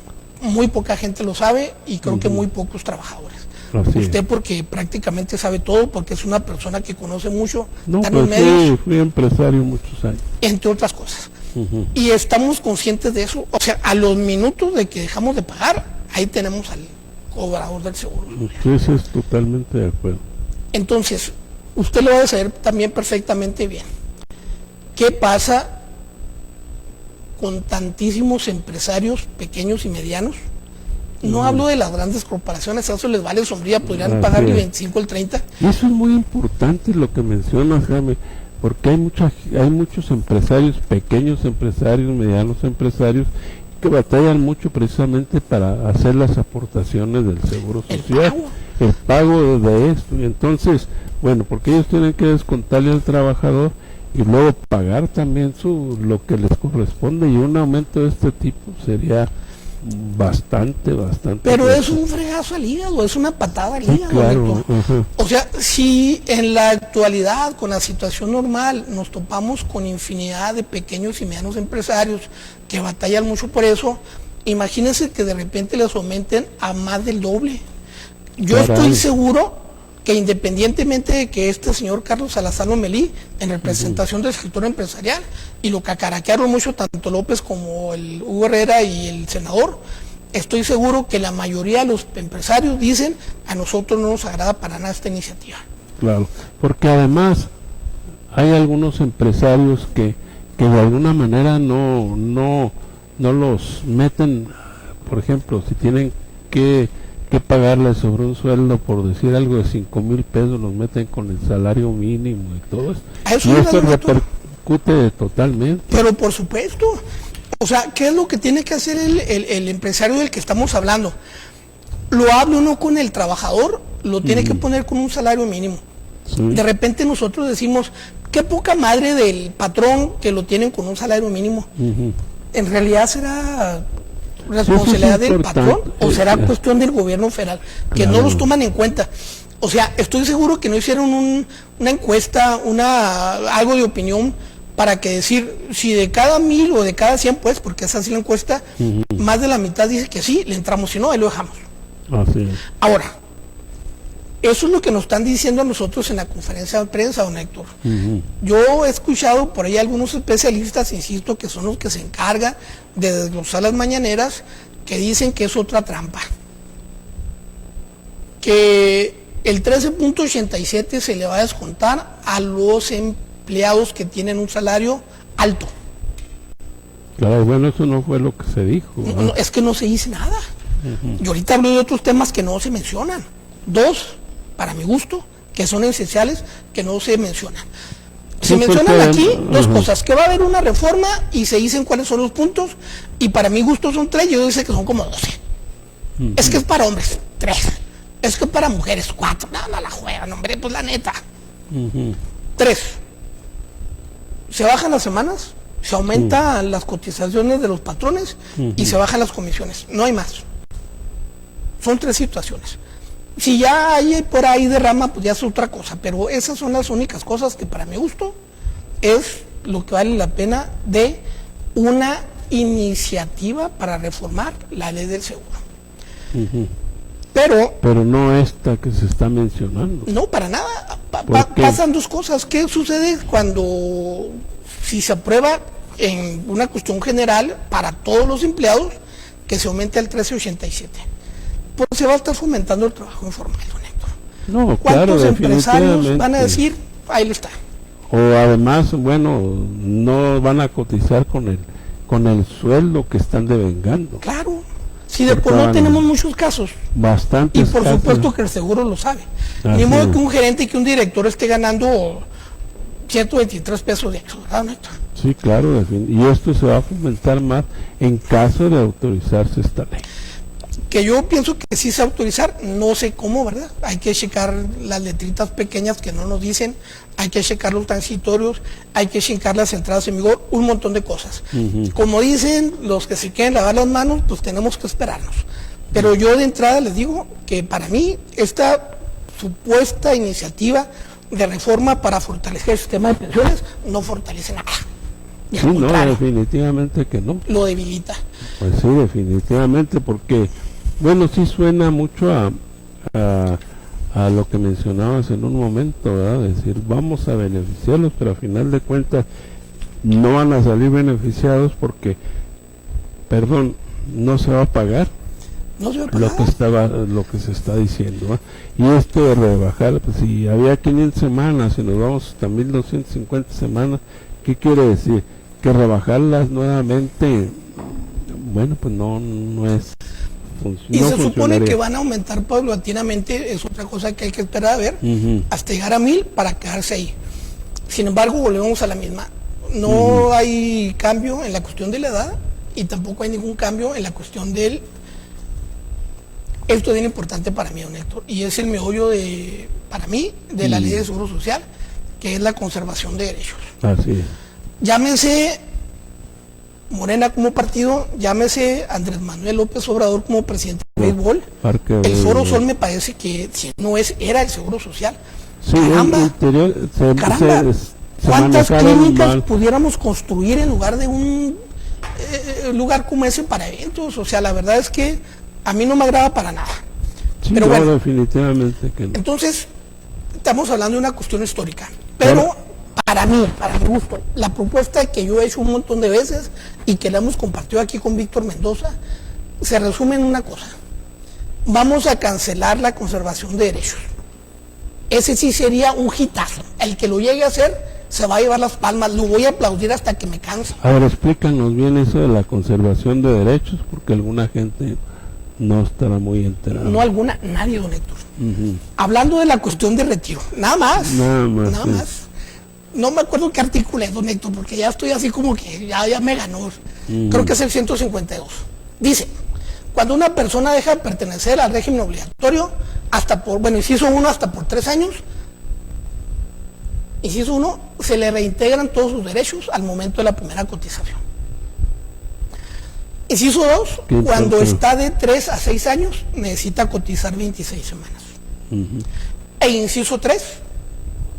Muy poca gente lo sabe y creo que muy pocos trabajadores. Usted porque prácticamente sabe todo, porque es una persona que conoce mucho. No, pues sí, fui empresario muchos años. Entre otras cosas. Y estamos conscientes de eso. O sea, a los minutos de que dejamos de pagar, ahí tenemos al cobrador del seguro. Eso es totalmente de acuerdo. Entonces, usted lo va a saber también perfectamente bien. ¿Qué pasa con tantísimos empresarios pequeños y medianos? No hablo de las grandes corporaciones, a eso les vale sombrilla, podrían pagar el 25 o el 30. Y eso es muy importante lo que mencionas, Jaime, porque hay muchos empresarios, pequeños empresarios, medianos empresarios, que batallan mucho precisamente para hacer las aportaciones del Seguro Social, el pago de esto. Y entonces, bueno, porque ellos tienen que descontarle al trabajador y luego pagar también lo que les corresponde, y un aumento de este tipo sería bastante. Pero es un fregazo al hígado, es una patada al hígado. Claro, o sea, si en la actualidad, con la situación normal, nos topamos con infinidad de pequeños y medianos empresarios que batallan mucho por eso, imagínense que de repente les aumenten a más del doble. Yo estoy seguro que independientemente de que este señor Carlos Salazar Lomelí, en representación del sector empresarial, y lo cacaraquearon mucho tanto López como el Hugo Herrera y el senador, estoy seguro que la mayoría de los empresarios dicen, a nosotros no nos agrada para nada esta iniciativa. Claro, porque además hay algunos empresarios que de alguna manera no los meten, por ejemplo, si tienen que que pagarle sobre un sueldo, por decir algo, de 5,000 pesos, los meten con el salario mínimo y todo eso. Eso Y es esto verdad, repercute totalmente. Pero por supuesto, o sea, ¿qué es lo que tiene que hacer el empresario del que estamos hablando? Lo hable uno con el trabajador, lo tiene que poner con un salario mínimo. Sí. De repente nosotros decimos, qué poca madre del patrón que lo tienen con un salario mínimo. En realidad será responsabilidad del patrón o será cuestión del gobierno federal, que no los toman en cuenta. O sea, estoy seguro que no hicieron una encuesta, algo de opinión para que decir si de cada 1,000 o de cada 100, pues, porque es así la encuesta, más de la mitad dice que sí, le entramos, si no, ahí lo dejamos. Así es. Ahora, eso es lo que nos están diciendo a nosotros en la conferencia de prensa, don Héctor. Yo he escuchado por ahí algunos especialistas, insisto, que son los que se encargan de desglosar las mañaneras, que dicen que es otra trampa. Que el 13.87 se le va a descontar a los empleados que tienen un salario alto. Claro, bueno, eso no fue lo que se dijo. No, es que no se dice nada. Y ahorita hablo de otros temas que no se mencionan. Dos, para mi gusto, que son esenciales, que no se mencionan. Se mencionan aquí dos cosas, que va a haber una reforma y se dicen cuáles son los puntos, y para mi gusto son 3, yo dice que son como 12. Es que es para hombres, 3. Es que para mujeres, 4. No la juegan, hombre, pues la neta. 3. Se bajan las semanas, se aumentan las cotizaciones de los patrones y se bajan las comisiones. No hay más. Son 3 situaciones. Si ya hay por ahí derrama, pues ya es otra cosa, pero esas son las únicas cosas que para mi gusto es lo que vale la pena de una iniciativa para reformar la ley del seguro. Pero no esta que se está mencionando. No, para nada. Pasan dos cosas. ¿Qué sucede cuando, si se aprueba en una cuestión general para todos los empleados, que se aumente al 13.87? Pues se va a estar fomentando el trabajo informal, don Héctor. No, ¿Cuántos claro, empresarios van a decir, ahí está? O además, bueno, no van a cotizar con el sueldo que están devengando. Claro, si de por no tenemos muchos casos. Bastantes y por casos. supuesto que el seguro lo sabe. Así Ni modo es. que un gerente y que un director esté ganando 123 pesos de eso, ¿verdad, don Héctor? Sí, claro, y esto se va a fomentar más en caso de autorizarse esta ley. Que yo pienso que sí se va a autorizar, no sé cómo, ¿verdad? Hay que checar las letritas pequeñas que no nos dicen, hay que checar los transitorios, hay que checar las entradas en vigor, un montón de cosas. Como dicen los que se quieren lavar las manos, pues tenemos que esperarnos. Pero yo de entrada les digo que para mí esta supuesta iniciativa de reforma para fortalecer el sistema de pensiones no fortalece nada. Y al Sí, no, contrario, definitivamente que no. lo debilita. Pues sí, definitivamente, porque, bueno, sí suena mucho a lo que mencionabas en un momento, ¿verdad? Decir, vamos a beneficiarlos, pero a final de cuentas no van a salir beneficiados porque, perdón, no se va a pagar No se va a pagar. lo que se está diciendo, ¿va? Y esto de rebajar, pues si había 500 semanas y nos vamos hasta 1250 semanas, ¿qué quiere decir? Que rebajarlas nuevamente, bueno, pues no es Y no se supone funcionaría. que van a aumentar paulatinamente, es otra cosa que hay que esperar a ver, hasta llegar a 1000 para quedarse ahí. Sin embargo, volvemos a la misma. No hay cambio en la cuestión de la edad y tampoco hay ningún cambio en la cuestión del... Esto es bien importante para mí, don Héctor, y es el meollo para mí, de la ley de seguro social, que es la conservación de derechos. Así es. Llámese Morena como partido, llámese Andrés Manuel López Obrador como presidente de béisbol. El Foro Sol me parece que si no era el seguro social. Sí, Caramba, el interior caramba. se ¿Cuántas manejaron clínicas mal. pudiéramos construir en lugar de un lugar como ese para eventos? O sea, la verdad es que a mí no me agrada para nada. Sí, Pero no, bueno, definitivamente que no. entonces, estamos hablando de una cuestión histórica. Pero para mí, para mi gusto, la propuesta que yo he hecho un montón de veces y que la hemos compartido aquí con Víctor Mendoza, se resume en una cosa. Vamos a cancelar la conservación de derechos. Ese sí sería un hitazo. El que lo llegue a hacer se va a llevar las palmas. Lo voy a aplaudir hasta que me canse. A ver, explícanos bien eso de la conservación de derechos, porque alguna gente no estará muy enterado. No alguna, nadie, don Héctor. Hablando de la cuestión de retiro, nada más. No me acuerdo qué artículo es, don Héctor, porque ya estoy así como que ya me ganó. Creo que es el 152. Dice, cuando una persona deja de pertenecer al régimen obligatorio, inciso 1, hasta por 3 años, inciso 1, se le reintegran todos sus derechos al momento de la primera cotización. Inciso 2, cuando está de 3 a 6 años, necesita cotizar 26 semanas. E inciso 3,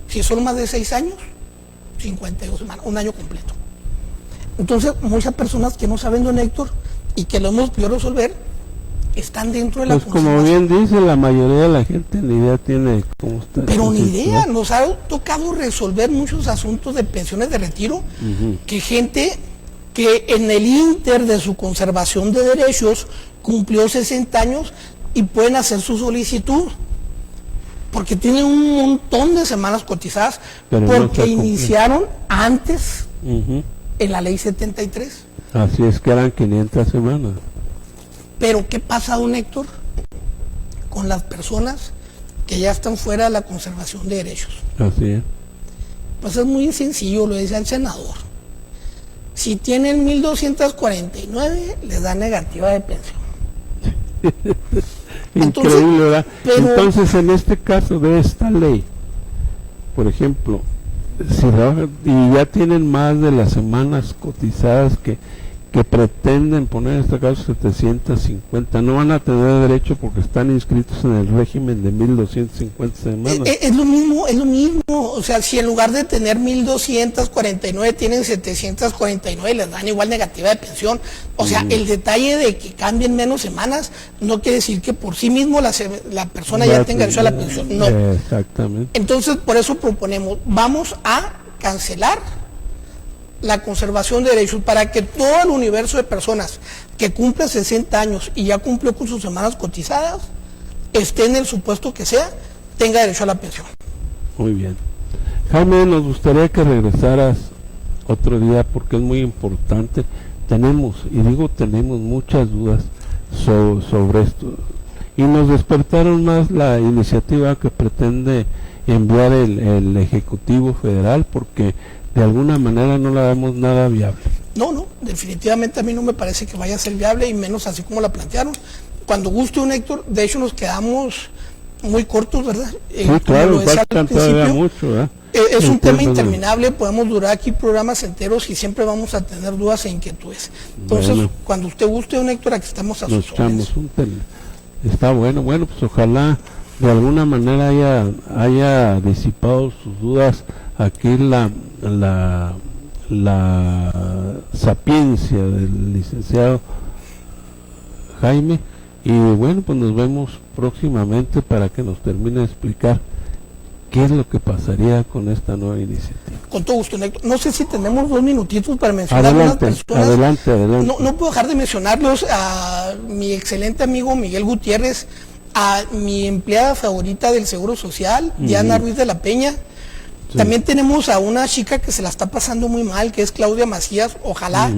si son más de 6 años, 52 semanas, un año completo. Entonces, muchas personas que no saben, don Héctor, y que lo hemos podido resolver, están dentro de la como bien dice, la mayoría de la gente ni idea tiene cómo está. Pero ni idea, nos ha tocado resolver muchos asuntos de pensiones de retiro, que gente que en el ínter de su conservación de derechos cumplió 60 años y pueden hacer su solicitud, porque tienen un montón de semanas cotizadas, pero porque no iniciaron antes en la ley 73. Así es que eran 500 semanas. Pero ¿qué pasa, don Héctor, con las personas que ya están fuera de la conservación de derechos? Así es. Pues es muy sencillo, lo decía el senador. Si tienen 1249, les da negativa de pensión. Increíble, ¿verdad? Entonces, en este caso de esta ley, por ejemplo, si trabajan y ya tienen más de las semanas cotizadas que pretenden poner, en este caso 750, no van a tener derecho porque están inscritos en el régimen de 1250 semanas. Es lo mismo, o sea, si en lugar de tener 1249 tienen 749, les dan igual negativa de pensión. O sea, el detalle de que cambien menos semanas no quiere decir que por sí mismo la persona ya tenga derecho a la pensión, no. Exactamente. Entonces, por eso proponemos, vamos a cancelar la conservación de derechos para que todo el universo de personas que cumplen 60 años y ya cumplió con sus semanas cotizadas, esté en el supuesto que sea, tenga derecho a la pensión. Muy bien. Jaime, nos gustaría que regresaras otro día porque es muy importante. Tenemos muchas dudas sobre esto y nos despertaron más la iniciativa que pretende enviar el Ejecutivo Federal, porque de alguna manera no la vemos nada viable. No, definitivamente a mí no me parece que vaya a ser viable, y menos así como la plantearon. Cuando guste, un Héctor, de hecho nos quedamos muy cortos, ¿verdad? Sí, claro, faltan todavía mucho, ¿verdad? Es un tema interminable, podemos durar aquí programas enteros y siempre vamos a tener dudas e inquietudes. Entonces, cuando usted guste, un Héctor, aquí estamos a sus órdenes. Está bueno, pues ojalá de alguna manera haya disipado sus dudas aquí la sapiencia del licenciado Jaime, y bueno, pues nos vemos próximamente para que nos termine de explicar qué es lo que pasaría con esta nueva iniciativa. Con todo gusto, Héctor. No sé si tenemos 2 minutitos para mencionar algunas personas. Adelante. No puedo dejar de mencionarlos a mi excelente amigo Miguel Gutiérrez, a mi empleada favorita del Seguro Social, Diana Ruiz de la Peña. Sí. También tenemos a una chica que se la está pasando muy mal, que es Claudia Macías. Ojalá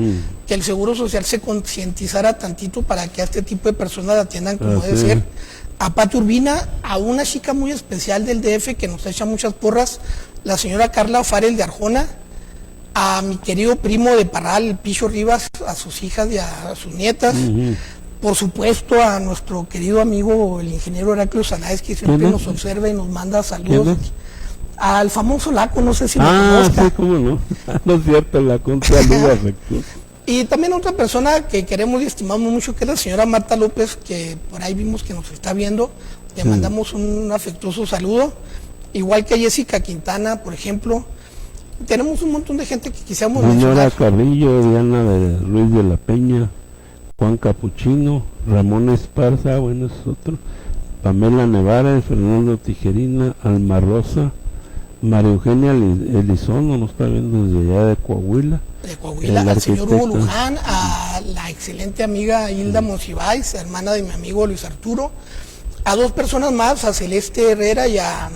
que el Seguro Social se concientizara tantito para que a este tipo de personas la atiendan como debe ser. A Pati Urbina, a una chica muy especial del DF que nos echa muchas porras, la señora Carla Farel de Arjona, a mi querido primo de Parral, Picho Rivas, a sus hijas y a sus nietas. Por supuesto, a nuestro querido amigo el ingeniero Heraclio Sanáez, que siempre nos observa y nos manda saludos. Al famoso Laco, no sé si lo conozca. Sí, cómo no. No es cierto, Laco, un saludo afectuoso. Y también otra persona que queremos y estimamos mucho, que es la señora Marta López, que por ahí vimos que nos está viendo. Le mandamos un afectuoso saludo. Igual que a Jessica Quintana, por ejemplo. Tenemos un montón de gente que quisiéramos mencionar. Señora Carrillo, Diana de Ruiz de la Peña, Juan Capuchino, Ramón Esparza, bueno, es otro, Pamela Nevares, Fernando Tijerina, Alma Rosa, María Eugenia Elizondo, nos está viendo desde allá de Coahuila. Al señor Hugo Luján, a la excelente amiga Hilda Monsiváis, hermana de mi amigo Luis Arturo, a 2 personas más, a Celeste Herrera y a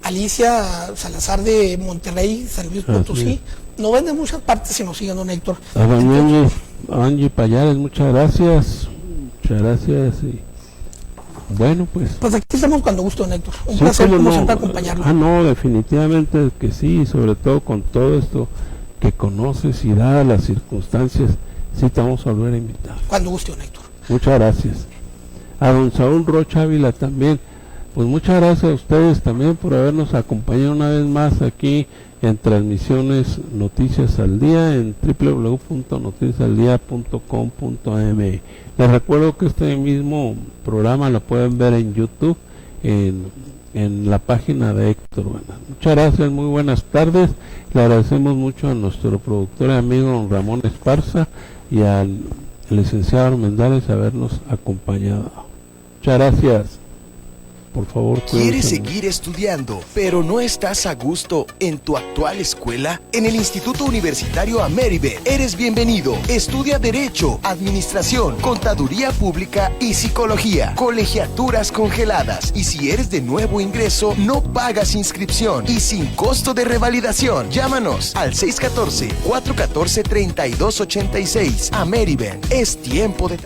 Alicia Salazar de Monterrey, San Luis Potosí. No ven de muchas partes si nos siguen, don Héctor. A Angie Payares, muchas gracias. Muchas gracias y bueno, pues Pues aquí estamos cuando gusto, don Héctor. Un sí, placer, cómo como no. siempre, acompañarlo. No, definitivamente que sí, sobre todo con todo esto que conoces y dadas las circunstancias, sí te vamos a volver a invitar. Cuando guste, don Héctor. Muchas gracias. A don Saúl Rocha Ávila también, pues muchas gracias a ustedes también por habernos acompañado una vez más aquí en transmisiones Noticias al Día en www.noticiasaldia.com.mx. Les recuerdo que este mismo programa lo pueden ver en YouTube en la página de Héctor Buenas. Muchas gracias, muy buenas tardes. Le agradecemos mucho a nuestro productor y amigo don Ramón Esparza y al licenciado Armendales habernos acompañado. Muchas gracias. Por favor, ¿Quieres cuídense. seguir estudiando, pero no estás a gusto en tu actual escuela? En el Instituto Universitario Ameribe eres bienvenido. Estudia Derecho, Administración, Contaduría Pública y Psicología. Colegiaturas congeladas. Y si eres de nuevo ingreso, no pagas inscripción y sin costo de revalidación. Llámanos al 614-414-3286. Ameribe. Es tiempo de...